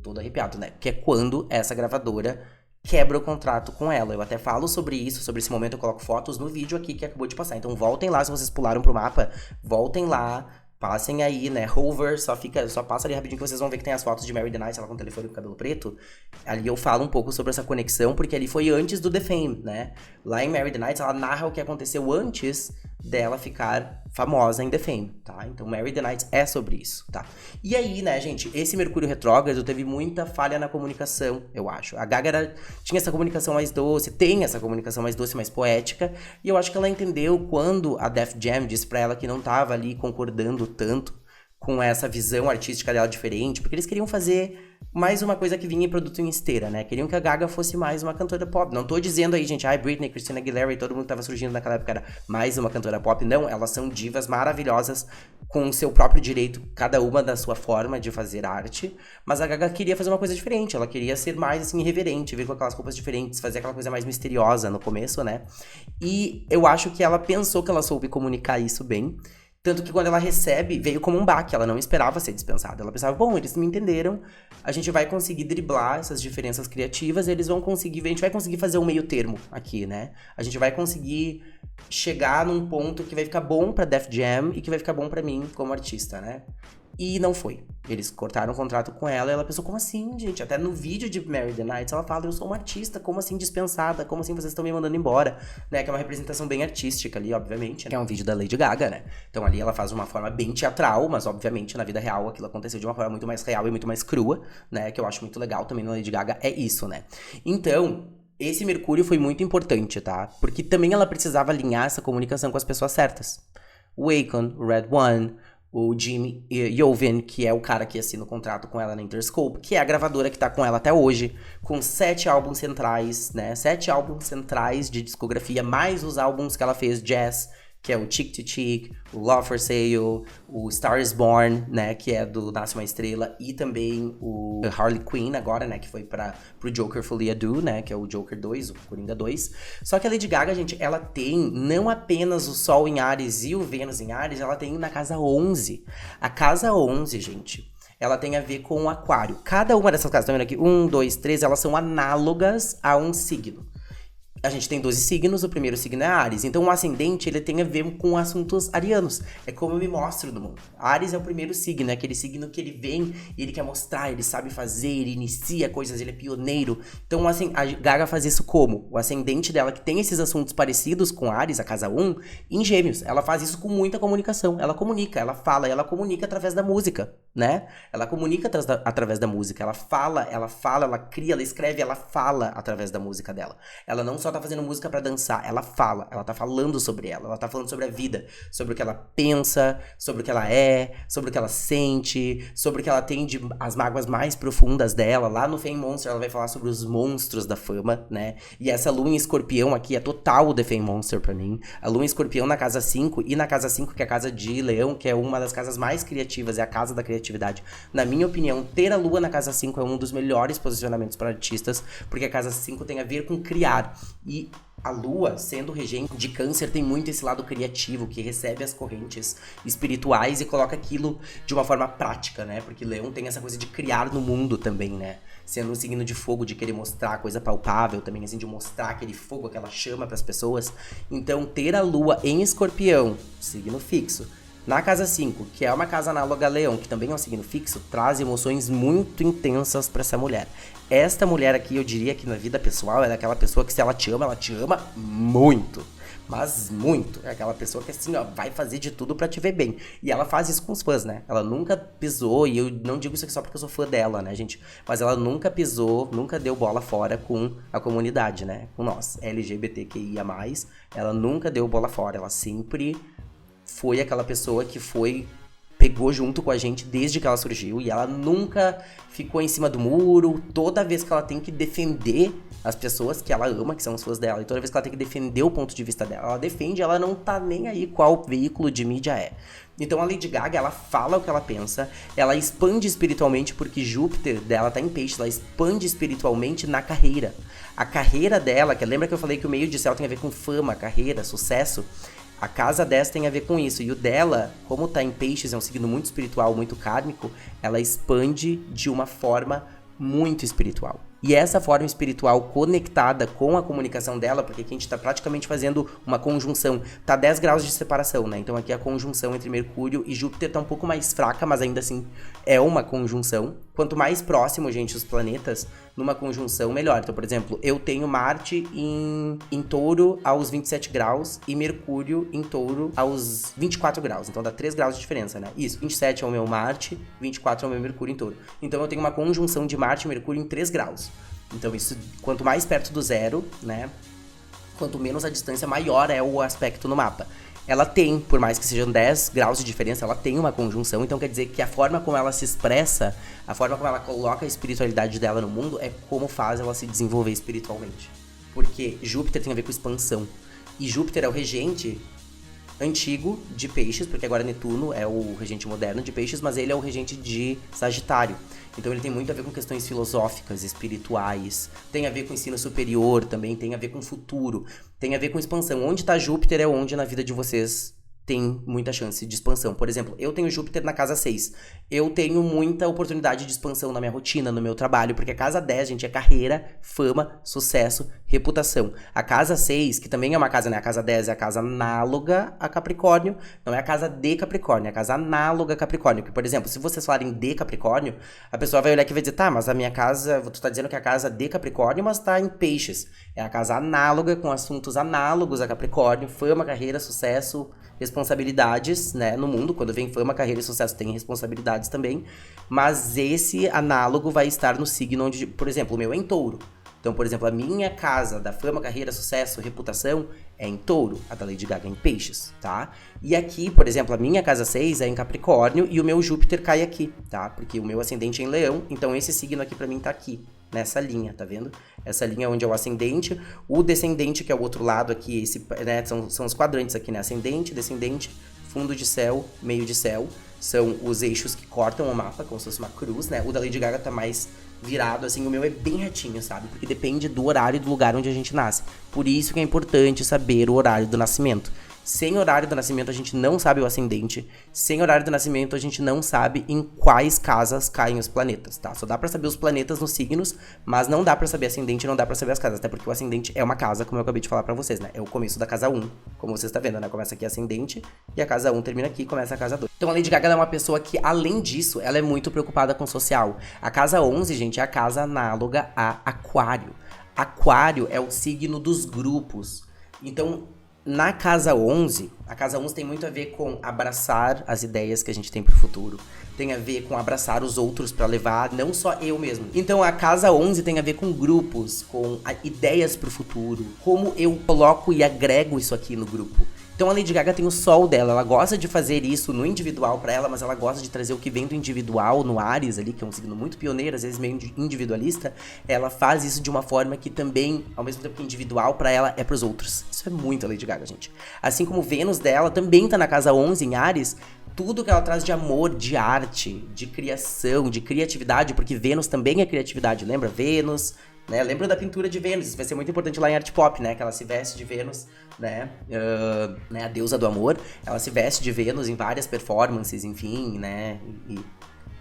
Todo arrepiado, né? Que é quando essa gravadora quebra o contrato com ela. Eu até falo sobre isso, sobre esse momento. Eu coloco fotos no vídeo aqui que acabou de passar. Então voltem lá, se vocês pularam pro mapa. Voltem lá. Passem aí, né, hover, só passa ali rapidinho que vocês vão ver que tem as fotos de Marry the Night, ela com o telefone com o cabelo preto. Ali eu falo um pouco sobre essa conexão, porque ali foi antes do The Fame, né? Lá em Marry the Night, ela narra o que aconteceu antes dela ficar famosa em The Fame, tá? Então Marry the Night é sobre isso, tá? E aí, né, gente, esse Mercúrio retrógrado teve muita falha na comunicação, eu acho. A Gaga tinha essa comunicação mais doce, tem essa comunicação mais doce, mais poética, e eu acho que ela entendeu quando a Def Jam disse pra ela que não tava ali concordando tanto com essa visão artística dela diferente, porque eles queriam fazer mais uma coisa que vinha em produto em esteira, né? Queriam que a Gaga fosse mais uma cantora pop. Não tô dizendo aí, gente, Britney, Christina Aguilera e todo mundo que tava surgindo naquela época era mais uma cantora pop. Não, elas são divas maravilhosas com o seu próprio direito, cada uma da sua forma de fazer arte. Mas a Gaga queria fazer uma coisa diferente, ela queria ser mais, assim, irreverente, vir com aquelas roupas diferentes, fazer aquela coisa mais misteriosa no começo, né? E eu acho que ela pensou que ela soube comunicar isso bem. Tanto que quando ela recebe, veio como um baque, ela não esperava ser dispensada. Ela pensava, bom, eles me entenderam, a gente vai conseguir driblar essas diferenças criativas, eles vão conseguir, a gente vai conseguir fazer um meio termo aqui, né? A gente vai conseguir chegar num ponto que vai ficar bom pra Def Jam e que vai ficar bom pra mim como artista, né? E não foi. Eles cortaram o contrato com ela e ela pensou, como assim, gente? Até no vídeo de Marry the Nights ela fala, eu sou uma artista, como assim dispensada? Como assim vocês estão me mandando embora? Né? Que é uma representação bem artística ali, obviamente, né? Que é um vídeo da Lady Gaga, né? Então ali ela faz uma forma bem teatral, mas obviamente na vida real aquilo aconteceu de uma forma muito mais real e muito mais crua, né? Que eu acho muito legal também na Lady Gaga, é isso, né? Então, esse Mercúrio foi muito importante, tá? Porque também ela precisava alinhar essa comunicação com as pessoas certas. O Akon, o Red One, o Jimmy Iovine, que é o cara que assina o contrato com ela na Interscope, que é a gravadora que tá com ela até hoje, com 7 álbuns centrais, né? 7 álbuns centrais de discografia, mais os álbuns que ela fez jazz, que é o Chick to Chick, o Love for Sale, o Star is Born, né, que é do Nasce Uma Estrela, e também o Harley Quinn agora, né, que foi pro Joker Folia Do, né, que é o Joker 2, o Coringa 2. Só que a Lady Gaga, gente, ela tem não apenas o Sol em Áries e o Vênus em Áries, ela tem na casa 11. A casa 11, gente, ela tem a ver com o Aquário. Cada uma dessas casas, tá vendo aqui? 1, 2, 3, elas são análogas a um signo. A gente tem 12 signos, o primeiro signo é Áries. Então o ascendente, ele tem a ver com assuntos arianos. É como eu me mostro no mundo. Áries é o primeiro signo, é aquele signo que ele vem e ele quer mostrar, ele sabe fazer, ele inicia coisas, ele é pioneiro. Então assim, a Gaga faz isso como? O ascendente dela, que tem esses assuntos parecidos com Áries, a casa 1, em Gêmeos. Ela faz isso com muita comunicação. Ela comunica, ela fala, ela comunica através da música, né? Ela comunica através da música. Ela fala, ela cria, ela escreve, ela fala através da música dela. Ela não só tá fazendo música pra dançar, ela fala, ela tá falando sobre ela tá falando sobre a vida, sobre o que ela pensa, sobre o que ela é, sobre o que ela sente, sobre o que ela tem de as mágoas mais profundas dela. Lá no Fame Monster ela vai falar sobre os monstros da fama, né? E essa lua em escorpião aqui é total o The Fame Monster pra mim. A lua em escorpião na casa 5 e na casa 5, que é a casa de Leão, que é uma das casas mais criativas, é a casa da criatividade. Na minha opinião, ter a lua na casa 5 é um dos melhores posicionamentos para artistas, porque a casa 5 tem a ver com criar. E a lua, sendo regente de Câncer, tem muito esse lado criativo, que recebe as correntes espirituais e coloca aquilo de uma forma prática, né? Porque Leão tem essa coisa de criar no mundo também, né? Sendo um signo de fogo, de querer mostrar coisa palpável também, assim, de mostrar aquele fogo, aquela chama pras pessoas. Então, ter a lua em Escorpião, signo fixo, na casa 5, que é uma casa análoga a Leão, que também é um signo fixo, traz emoções muito intensas pra essa mulher. Esta mulher aqui, eu diria que na vida pessoal, ela é aquela pessoa que se ela te ama muito. Mas muito. É aquela pessoa que assim, ó, vai fazer de tudo pra te ver bem. E ela faz isso com os fãs, né? Ela nunca pisou, e eu não digo isso aqui só porque eu sou fã dela, né, gente? Mas ela nunca pisou, nunca deu bola fora com a comunidade, né? Com nós, LGBTQIA+. Ela nunca deu bola fora, ela sempre foi aquela pessoa que pegou junto com a gente desde que ela surgiu, e ela nunca ficou em cima do muro. Toda vez que ela tem que defender as pessoas que ela ama, que são os fãs dela, e toda vez que ela tem que defender o ponto de vista dela, ela defende, ela não tá nem aí qual veículo de mídia é. Então a Lady Gaga, ela fala o que ela pensa, ela expande espiritualmente, porque Júpiter dela tá em peixes, ela expande espiritualmente na carreira. A carreira dela, que lembra que eu falei que o meio de céu tem a ver com fama, carreira, sucesso? A casa 10 tem a ver com isso, e o dela, como tá em peixes, é um signo muito espiritual, muito kármico, ela expande de uma forma muito espiritual. E essa forma espiritual conectada com a comunicação dela, porque aqui a gente tá praticamente fazendo uma conjunção, tá 10 graus de separação, né? Então aqui a conjunção entre Mercúrio e Júpiter tá um pouco mais fraca, mas ainda assim é uma conjunção. Quanto mais próximo, gente, os planetas, numa conjunção, melhor. Então, por exemplo, eu tenho Marte em Touro aos 27 graus e Mercúrio em Touro aos 24 graus. Então dá 3 graus de diferença, né? Isso, 27 é o meu Marte, 24 é o meu Mercúrio em Touro. Então eu tenho uma conjunção de Marte e Mercúrio em 3 graus. Então isso, quanto mais perto do zero, né? Quanto menos a distância, maior é o aspecto no mapa. ela tem, por mais que sejam 10 graus de diferença, ela tem uma conjunção. Então quer dizer que a forma como ela se expressa, a forma como ela coloca a espiritualidade dela no mundo é como faz ela se desenvolver espiritualmente. Porque Júpiter tem a ver com expansão. E Júpiter é o regente antigo de Peixes, porque agora Netuno é o regente moderno de Peixes, mas ele é o regente de Sagitário. Então ele tem muito a ver com questões filosóficas, espirituais, tem a ver com ensino superior também, tem a ver com futuro, tem a ver com expansão. Onde tá Júpiter é onde na vida de vocês tem muita chance de expansão. Por exemplo, eu tenho Júpiter na casa 6. Eu tenho muita oportunidade de expansão na minha rotina, no meu trabalho, porque a casa 10, gente, é carreira, fama, sucesso, reputação. A casa 6, que também é uma casa, né? A casa 10 é a casa análoga a Capricórnio, não é a casa de Capricórnio, é a casa análoga a Capricórnio. Porque, por exemplo, se vocês falarem de Capricórnio, a pessoa vai olhar aqui e vai dizer, tá, mas a minha casa, tu tá dizendo que é a casa de Capricórnio, mas tá em Peixes. É a casa análoga, com assuntos análogos a Capricórnio, fama, carreira, sucesso, responsabilidades, né, no mundo. Quando vem fama, carreira e sucesso, tem responsabilidades também. Mas esse análogo vai estar no signo onde, por exemplo, o meu é em Touro. Então, por exemplo, a minha casa da fama, carreira, sucesso, reputação é em Touro. A da Lady Gaga é em Peixes, tá? E aqui, por exemplo, a minha casa 6 é em Capricórnio e o meu Júpiter cai aqui, tá? Porque o meu ascendente é em Leão, então esse signo aqui pra mim tá aqui, nessa linha, tá vendo? Essa linha onde é o ascendente, o descendente, que é o outro lado aqui, esse, né, são os quadrantes aqui, né? Ascendente, descendente, fundo de céu, meio de céu. São os eixos que cortam o mapa, como se fosse uma cruz, né? O da Lady Gaga tá mais virado, assim, o meu é bem retinho, sabe? Porque depende do horário e do lugar onde a gente nasce. Por isso que é importante saber o horário do nascimento. Sem horário do nascimento, a gente não sabe o ascendente. Sem horário do nascimento, a gente não sabe em quais casas caem os planetas, tá? Só dá pra saber os planetas nos signos, mas não dá pra saber ascendente, não dá pra saber as casas. Até porque o ascendente é uma casa, como eu acabei de falar pra vocês, né? É o começo da casa 1, como você está vendo, né? Começa aqui ascendente, e a casa 1 termina aqui e começa a casa 2. Então a Lady Gaga é uma pessoa que, além disso, ela é muito preocupada com o social. A casa 11, gente, é a casa análoga a Aquário. Aquário é o signo dos grupos. Então, na casa 11, a casa 11 tem muito a ver com abraçar as ideias que a gente tem pro futuro. Tem a ver com abraçar os outros pra levar, não só eu mesmo. Então a casa 11 tem a ver com grupos, com ideias pro futuro. Como eu coloco e agrego isso aqui no grupo. Então a Lady Gaga tem o sol dela, ela gosta de fazer isso no individual pra ela, mas ela gosta de trazer o que vem do individual no Áries ali, que é um signo muito pioneiro, às vezes meio individualista. Ela faz isso de uma forma que também, ao mesmo tempo que individual, pra ela é pros outros. Isso é muito a Lady Gaga, gente. Assim como Vênus dela também tá na casa 11 em Áries, tudo que ela traz de amor, de arte, de criação, de criatividade, porque Vênus também é criatividade, lembra? Vênus, né? Lembra da pintura de Vênus, isso vai ser muito importante lá em Art Pop, né? Que ela se veste de Vênus, né? A deusa do amor, ela se veste de Vênus em várias performances, enfim, né? E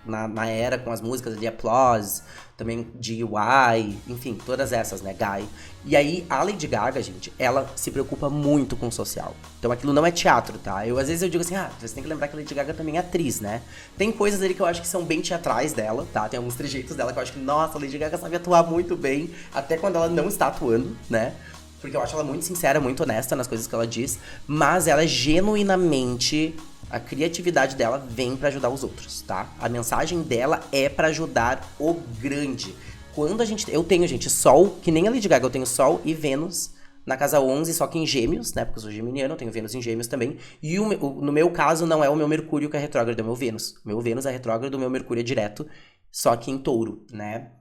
na era com as músicas ali, Applause, também GY, enfim, todas essas, né, Guy. E aí, a Lady Gaga, gente, ela se preocupa muito com o social. Então aquilo não é teatro, tá? Às vezes eu digo assim, você tem que lembrar que a Lady Gaga também é atriz, né? Tem coisas ali que eu acho que são bem teatrais dela, tá? Tem alguns trejeitos dela que eu acho que, nossa, a Lady Gaga sabe atuar muito bem, até quando ela não está atuando, né? Porque eu acho ela muito sincera, muito honesta nas coisas que ela diz, mas ela é genuinamente... A criatividade dela vem pra ajudar os outros, tá? A mensagem dela é pra ajudar o grande. Quando eu tenho, gente, Sol, que nem a Lady Gaga, eu tenho Sol e Vênus na casa 11, só que em Gêmeos, né? Porque eu sou geminiano, eu tenho Vênus em Gêmeos também. E no meu caso, não é o meu Mercúrio que é retrógrado, é o meu Vênus. O meu Vênus é retrógrado, o meu Mercúrio é direto, só que em Touro, né?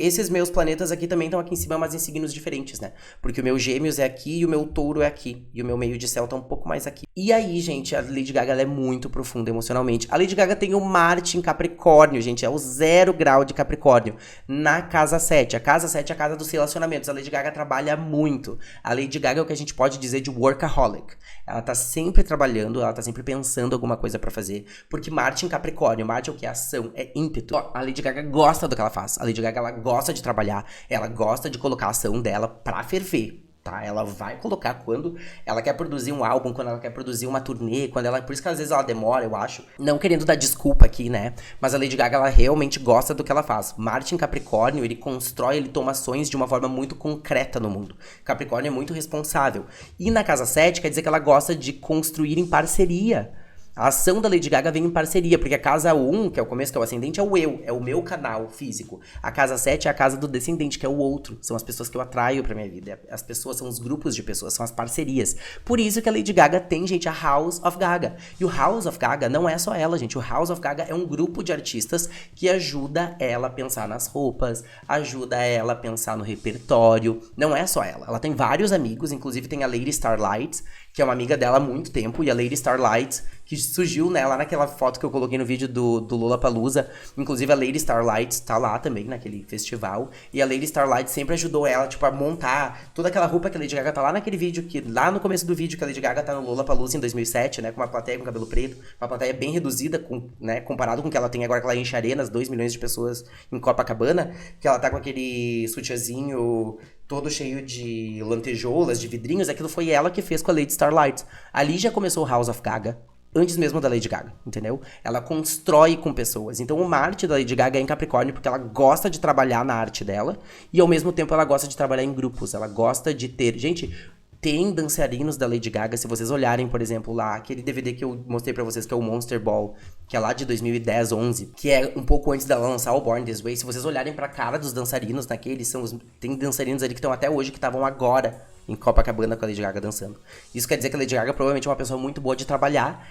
Esses meus planetas aqui também estão aqui em cima, mas em signos diferentes, né? Porque o meu Gêmeos é aqui e o meu Touro é aqui. E o meu meio de céu tá um pouco mais aqui. E aí, gente, a Lady Gaga ela é muito profunda emocionalmente. A Lady Gaga tem o Marte em Capricórnio, gente. É o 0 grau de Capricórnio. Na casa 7. A casa 7 é a casa dos relacionamentos. A Lady Gaga trabalha muito. A Lady Gaga é o que a gente pode dizer de workaholic. Ela tá sempre trabalhando, ela tá sempre pensando alguma coisa pra fazer. Porque Marte em Capricórnio, Marte é o que? É ação, é ímpeto. A Lady Gaga gosta do que ela faz. A Lady Gaga, ela gosta de trabalhar, ela gosta de colocar a ação dela pra ferver, tá? Ela vai colocar quando ela quer produzir um álbum, quando ela quer produzir uma turnê, por isso que às vezes ela demora, eu acho. Não querendo dar desculpa aqui, né? Mas a Lady Gaga, ela realmente gosta do que ela faz. Marte em Capricórnio, ele constrói, ele toma ações de uma forma muito concreta no mundo. Capricórnio é muito responsável. E na casa 7, quer dizer que ela gosta de construir em parceria. A ação da Lady Gaga vem em parceria, porque a casa 1, que é o começo, que é o ascendente, é o eu, é o meu canal físico. A casa 7 é a casa do descendente, que é o outro. São as pessoas que eu atraio pra minha vida. As pessoas são os grupos de pessoas, são as parcerias. Por isso que a Lady Gaga tem, gente, a House of Gaga. E o House of Gaga não é só ela, gente. O House of Gaga é um grupo de artistas que ajuda ela a pensar nas roupas, ajuda ela a pensar no repertório. Não é só ela. Ela tem vários amigos, inclusive tem a Lady Starlight, que é uma amiga dela há muito tempo, e a Lady Starlight, que surgiu, né, lá naquela foto que eu coloquei no vídeo do Lollapalooza. Inclusive a Lady Starlight tá lá também, naquele festival. E a Lady Starlight sempre ajudou ela, tipo, a montar toda aquela roupa que a Lady Gaga tá lá naquele vídeo, que lá no começo do vídeo que a Lady Gaga tá no Lollapalooza em 2007, né, com uma plateia com cabelo preto, uma plateia bem reduzida, né, comparado com o que ela tem agora, que ela enche arenas, 2 milhões de pessoas em Copacabana, que ela tá com aquele sutiãzinho todo cheio de lantejoulas, de vidrinhos. Aquilo foi ela que fez com a Lady Starlight. Ali já começou o House of Gaga, antes mesmo da Lady Gaga, entendeu? Ela constrói com pessoas. Então o Marte da Lady Gaga é em Capricórnio porque ela gosta de trabalhar na arte dela e ao mesmo tempo ela gosta de trabalhar em grupos. Ela gosta de ter... Gente, tem dançarinos da Lady Gaga, se vocês olharem, por exemplo, lá, aquele DVD que eu mostrei pra vocês, que é o Monster Ball, que é lá de 2010, 11, que é um pouco antes dela lançar o Born This Way. Se vocês olharem pra cara dos dançarinos naqueles, tem dançarinos ali que estão até hoje, que estavam agora em Copacabana com a Lady Gaga dançando. Isso quer dizer que a Lady Gaga provavelmente é uma pessoa muito boa de trabalhar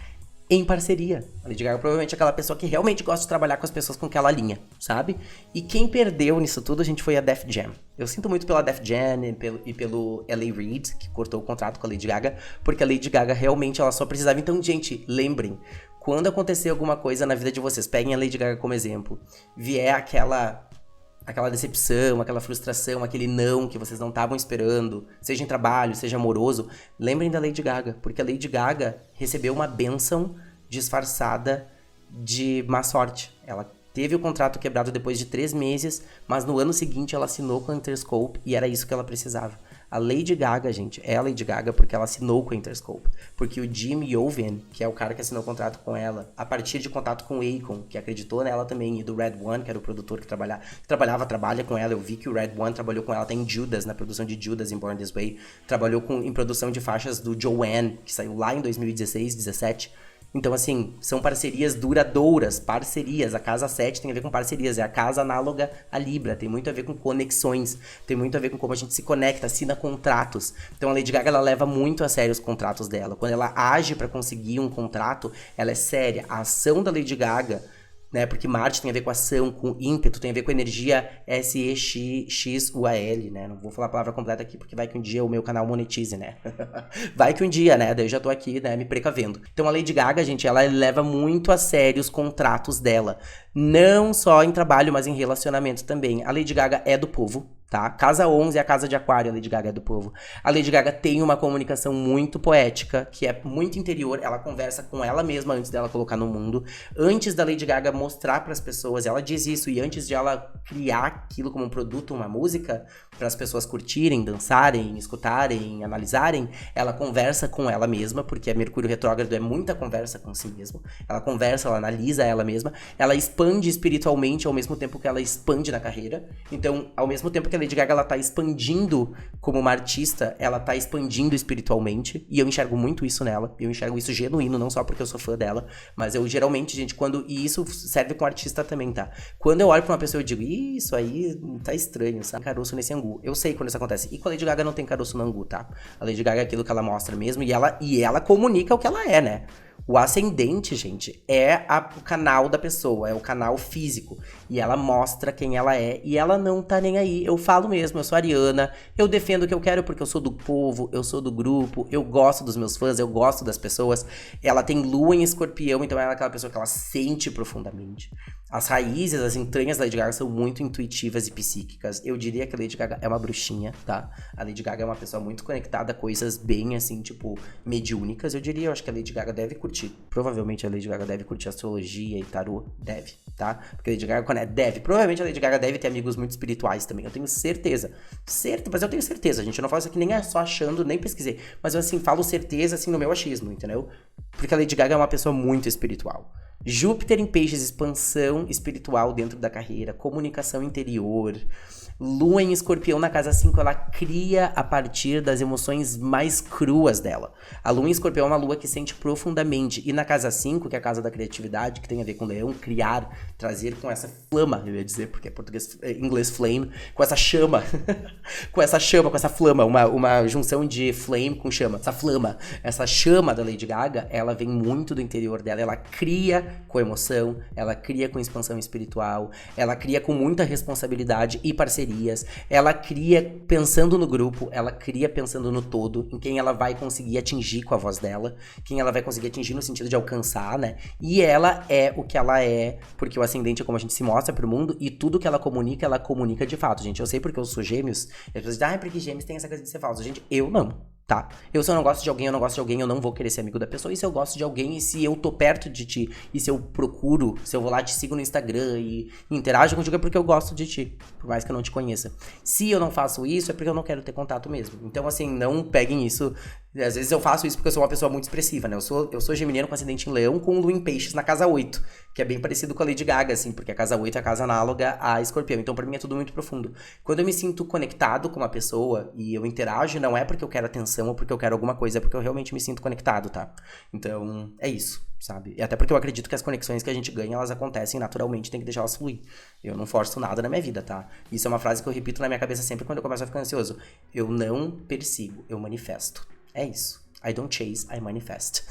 em parceria. A Lady Gaga provavelmente é aquela pessoa que realmente gosta de trabalhar com as pessoas com aquela linha, sabe? E quem perdeu nisso tudo, a gente, foi a Def Jam. Eu sinto muito pela Def Jam e pelo L.A. Reid, que cortou o contrato com a Lady Gaga, porque a Lady Gaga realmente, ela só precisava... Então, gente, lembrem, quando acontecer alguma coisa na vida de vocês, peguem a Lady Gaga como exemplo, vier aquela decepção, aquela frustração, aquele não que vocês não estavam esperando, seja em trabalho, seja amoroso, lembrem da Lady Gaga, porque a Lady Gaga recebeu uma bênção disfarçada de má sorte. Ela teve o contrato quebrado depois de 3 meses, mas no ano seguinte ela assinou com a Interscope e era isso que ela precisava. A Lady Gaga, gente, é a Lady Gaga porque ela assinou com a Interscope. Porque o Jim Yoven, que é o cara que assinou o contrato com ela, a partir de contato com o Akon, que acreditou nela também, e do Red One, que era o produtor que trabalha com ela. Eu vi que o Red One trabalhou com ela até em Judas, na produção de Judas em Born This Way. Trabalhou em produção de faixas do Joanne, que saiu lá em 2016, 17. Então, assim, são parcerias duradouras, parcerias. A casa 7 tem a ver com parcerias, é a casa análoga à Libra, tem muito a ver com conexões, tem muito a ver com como a gente se conecta, assina contratos. Então a Lady Gaga, ela leva muito a sério os contratos dela. Quando ela age pra conseguir um contrato, ela é séria. A ação da Lady Gaga, né, porque Marte tem a ver com ação, com ímpeto, tem a ver com energia SEXUAL, né, não vou falar a palavra completa aqui porque vai que um dia o meu canal monetize, né, vai que um dia, né, daí eu já tô aqui, né, me precavendo. Então a Lady Gaga, gente, ela leva muito a sério os contratos dela, não só em trabalho, mas em relacionamento também. A Lady Gaga é do povo, tá? Casa 11 é a casa de Aquário, a Lady Gaga é do povo. A Lady Gaga tem uma comunicação muito poética, que é muito interior. Ela conversa com ela mesma antes dela colocar no mundo. Antes da Lady Gaga mostrar pras pessoas, ela diz isso. E antes de ela criar aquilo como um produto, uma música, para as pessoas curtirem, dançarem, escutarem, analisarem, ela conversa com ela mesma, porque a Mercúrio retrógrado é muita conversa com si mesmo. Ela conversa, ela analisa ela mesma. Ela expande espiritualmente ao mesmo tempo que ela expande na carreira. Então, ao mesmo tempo que a Lady Gaga, ela tá expandindo como uma artista, ela tá expandindo espiritualmente, e eu enxergo muito isso nela, eu enxergo isso genuíno, não só porque eu sou fã dela, mas eu geralmente, gente, e isso serve com artista também, tá? Quando eu olho pra uma pessoa, eu digo, isso aí tá estranho, sabe? Caroço nesse angu. Eu sei quando isso acontece. E com a Lady Gaga não tem caroço no angu, tá? A Lady Gaga é aquilo que ela mostra mesmo, e ela comunica o que ela é, né? O ascendente, gente, é o canal da pessoa, é o canal físico. E ela mostra quem ela é e ela não tá nem aí. Eu falo mesmo, eu sou ariana, eu defendo o que eu quero porque eu sou do povo, eu sou do grupo, eu gosto dos meus fãs, eu gosto das pessoas. Ela tem lua em escorpião, então ela é aquela pessoa que ela sente profundamente. As raízes, as entranhas da Lady Gaga são muito intuitivas e psíquicas. Eu diria que a Lady Gaga é uma bruxinha, tá? A Lady Gaga é uma pessoa muito conectada a coisas bem, assim, tipo, mediúnicas. Eu acho que a Lady Gaga deve curtir. Provavelmente a Lady Gaga deve curtir astrologia e tarô. Deve, tá? Porque a Lady Gaga, quando deve. Provavelmente a Lady Gaga deve ter amigos muito espirituais também. Eu tenho certeza. Mas eu tenho certeza, gente. Eu não falo isso aqui nem só achando, nem pesquisei. Mas eu, assim, falo certeza, assim, no meu achismo, entendeu? Porque a Lady Gaga é uma pessoa muito espiritual. Júpiter em peixes, expansão espiritual dentro da carreira, comunicação interior, Lua em Escorpião na casa 5, ela cria a partir das emoções mais cruas dela. A Lua em Escorpião é uma lua que sente profundamente. E na casa 5, que é a casa da criatividade, que tem a ver com leão, criar, trazer com essa flama, eu ia dizer, porque é inglês flame, com essa chama, com essa flama, uma junção de flame com chama. Essa chama da Lady Gaga, ela vem muito do interior dela, ela cria com emoção, ela cria com expansão espiritual, ela cria com muita responsabilidade e parceria. Ela cria pensando no grupo, ela cria pensando no todo, em quem ela vai conseguir atingir com a voz dela, quem ela vai conseguir atingir no sentido de alcançar, né? E ela é o que ela é, porque o ascendente é como a gente se mostra pro mundo, e tudo que ela comunica de fato, gente. Eu sei porque eu sou gêmeos, e as pessoas dizem, porque gêmeos tem essa coisa de ser falso. Gente, eu não. Tá? Se eu não gosto de alguém, eu não vou querer ser amigo da pessoa. E se eu gosto de alguém, e se eu tô perto de ti, e se eu procuro, se eu vou lá, te sigo no Instagram e interajo contigo, é porque eu gosto de ti, por mais que eu não te conheça. Se eu não faço isso, é porque eu não quero ter contato mesmo. Então, assim, não peguem isso. Às vezes eu faço isso porque eu sou uma pessoa muito expressiva, né? Eu sou geminiano com ascendente em leão, com lua em peixes na casa 8, que é bem parecido com a Lady Gaga, assim, porque a casa 8 é a casa análoga a Escorpião. Então, pra mim, é tudo muito profundo. Quando eu me sinto conectado com uma pessoa e eu interajo, não é porque eu quero atenção ou porque eu quero alguma coisa, é porque eu realmente me sinto conectado, tá? Então, é isso, sabe? E até porque eu acredito que as conexões que a gente ganha, elas acontecem naturalmente, tem que deixar elas fluir. Eu não forço nada na minha vida, tá? Isso é uma frase que eu repito na minha cabeça sempre quando eu começo a ficar ansioso. Eu não persigo, eu manifesto. É isso. I don't chase, I manifest.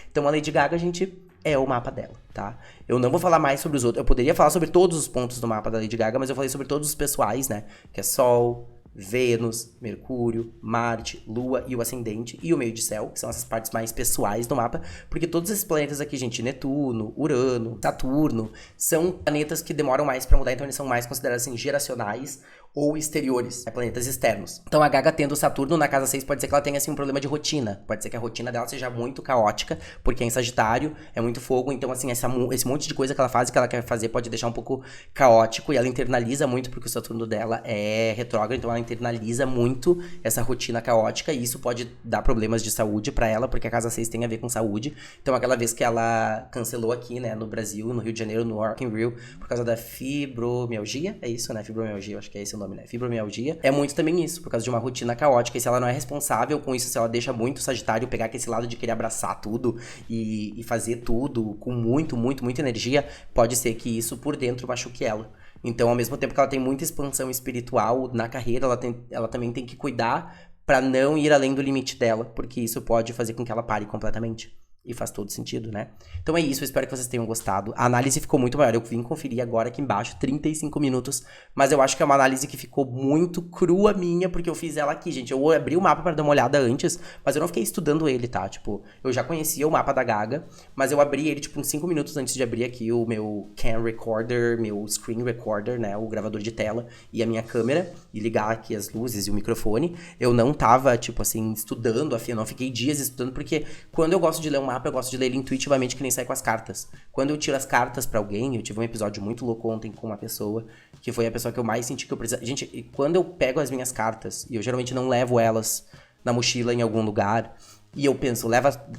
Então, a Lady Gaga, gente, é o mapa dela, tá? Eu não vou falar mais sobre os outros. Eu poderia falar sobre todos os pontos do mapa da Lady Gaga, mas eu falei sobre todos os pessoais, né? Que é Sol, Vênus, Mercúrio, Marte, Lua e o Ascendente e o meio de céu, que são essas partes mais pessoais do mapa, porque todos esses planetas aqui, gente, Netuno, Urano, Saturno, são planetas que demoram mais pra mudar, então eles são mais considerados assim, geracionais ou exteriores, planetas externos. Então a Gaga tendo Saturno na casa 6 pode ser que ela tenha assim um problema de rotina, pode ser que a rotina dela seja muito caótica, porque é em Sagitário, é muito fogo, então assim, esse monte de coisa que ela faz e que ela quer fazer pode deixar um pouco caótico, e ela internaliza muito, porque o Saturno dela é retrógrado, então ela internaliza muito essa rotina caótica, e isso pode dar problemas de saúde pra ela, porque a casa 6 tem a ver com saúde. Então aquela vez que ela cancelou aqui, né, no Brasil, no Rio de Janeiro, no Rock in Rio, por causa da fibromialgia, é isso, né, fibromialgia, acho que é esse o nome, né? Fibromialgia. É muito também isso, por causa de uma rotina caótica. E se ela não é responsável com isso, se ela deixa muito o Sagitário pegar esse lado de querer abraçar tudo e fazer tudo com muita energia, pode ser que isso por dentro machuque ela. Então, ao mesmo tempo que ela tem muita expansão espiritual na carreira, ela também tem que cuidar pra não ir além do limite dela, porque isso pode fazer com que ela pare completamente. E faz todo sentido, né? Então é isso, eu espero que vocês tenham gostado. A análise ficou muito maior, eu vim conferir agora aqui embaixo, 35 minutos. Mas eu acho que é uma análise que ficou muito crua minha, porque eu fiz ela aqui, gente. Eu abri o mapa pra dar uma olhada antes, mas eu não fiquei estudando ele, tá? Tipo, eu já conhecia o mapa da Gaga, mas eu abri ele, tipo, uns 5 minutos antes de abrir aqui o meu cam recorder, meu screen recorder, né? O gravador de tela e a minha câmera, e ligar aqui as luzes e o microfone. Eu não tava, tipo assim, estudando, eu não fiquei dias estudando, porque quando eu gosto de ler um mapa, eu gosto de ler ele intuitivamente, que nem sai com as cartas. Quando eu tiro as cartas pra alguém, eu tive um episódio muito louco ontem com uma pessoa, que foi a pessoa que eu mais senti que eu precisava. Gente, quando eu pego as minhas cartas, e eu geralmente não levo elas na mochila em algum lugar, e eu penso,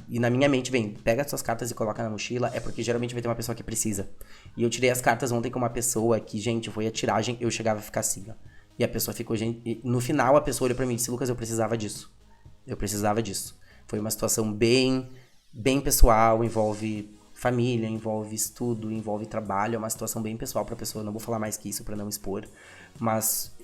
e na minha mente vem, pega as suas cartas e coloca na mochila, é porque geralmente vai ter uma pessoa que precisa. E eu tirei as cartas ontem com uma pessoa que, gente, foi a tiragem, eu chegava a ficar assim, ó. E a pessoa ficou, gente, no final a pessoa olhou pra mim e disse, Lucas, eu precisava disso. Foi uma situação bem pessoal, envolve família, envolve estudo, envolve trabalho, é uma situação bem pessoal pra pessoa, eu não vou falar mais que isso pra não expor, mas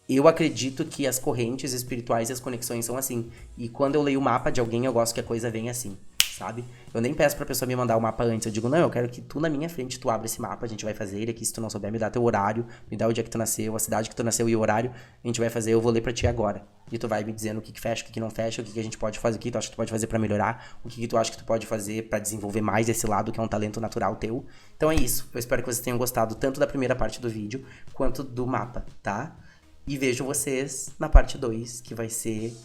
eu acredito que as correntes espirituais e as conexões são assim, e quando eu leio o mapa de alguém, eu gosto que a coisa venha assim, sabe? Eu nem peço pra pessoa me mandar o mapa antes, eu digo, não, eu quero que tu na minha frente, tu abra esse mapa, a gente vai fazer ele aqui, se tu não souber, me dá teu horário, me dá o dia que tu nasceu, a cidade que tu nasceu e o horário, a gente vai fazer, eu vou ler pra ti agora. E tu vai me dizendo o que fecha, o que não fecha, o que a gente pode fazer, o que tu acha que tu pode fazer pra melhorar, o que tu acha que tu pode fazer pra desenvolver mais esse lado, que é um talento natural teu. Então é isso, eu espero que vocês tenham gostado tanto da primeira parte do vídeo, quanto do mapa, tá? E vejo vocês na parte 2, que vai ser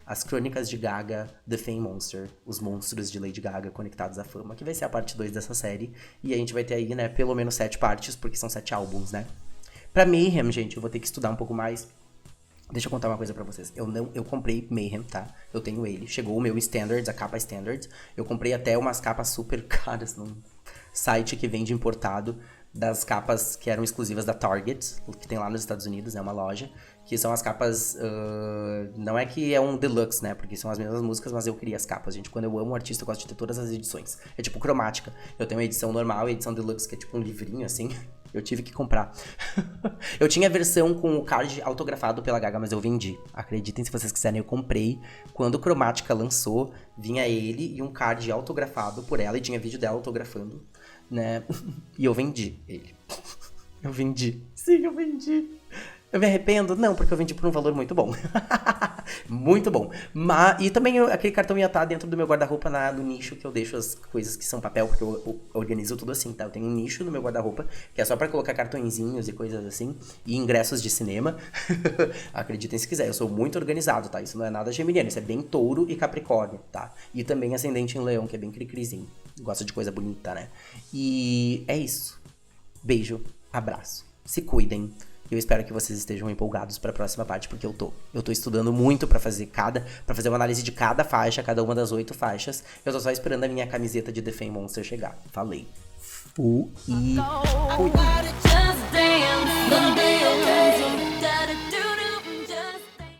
as Crônicas de Gaga, The Fame Monster, os monstros de Lady Gaga conectados à fama, que vai ser a parte 2 dessa série. E a gente vai ter aí, né, pelo menos 7 partes, porque são 7 álbuns, né? Pra Mayhem, gente, eu vou ter que estudar um pouco mais. Deixa eu contar uma coisa pra vocês. Eu comprei Mayhem, tá? Eu tenho ele. Chegou o meu Standards, a capa Standards. Eu comprei até umas capas super caras num site que vende importado. das capas que eram exclusivas da Target, que tem lá nos Estados Unidos, né, uma loja, que são as capas, não é que é um deluxe, né, porque são as mesmas músicas, mas eu queria as capas, gente. Quando eu amo um artista, eu gosto de ter todas as edições. É tipo cromática. Eu tenho a edição normal e a edição deluxe, que é tipo um livrinho, assim. Eu tive que comprar. Eu tinha a versão com o card autografado pela Gaga, mas eu vendi. Acreditem se vocês quiserem, eu comprei. Quando Cromática lançou, vinha ele e um card autografado por ela, e tinha vídeo dela autografando, né? E eu vendi ele. Eu vendi. Sim, eu vendi. Eu me arrependo? Não, porque eu vendi por um valor muito bom. Muito bom. E também aquele cartão ia estar dentro do meu guarda-roupa no nicho que eu deixo as coisas que são papel, porque eu organizo tudo assim, tá? Eu tenho um nicho no meu guarda-roupa, que é só pra colocar cartõezinhos e coisas assim, e ingressos de cinema. Acreditem se quiser, eu sou muito organizado, tá? Isso não é nada geminiano, isso é bem touro e capricórnio, tá? E também ascendente em leão, que é bem cri-crizinho. Gosta de coisa bonita, né? E é isso. Beijo, abraço. Se cuidem. Eu espero que vocês estejam empolgados para a próxima parte, porque eu tô estudando muito para fazer uma análise de cada faixa, cada uma das 8 faixas. Eu tô só esperando a minha camiseta de The Fame Monster chegar. Falei. Fui.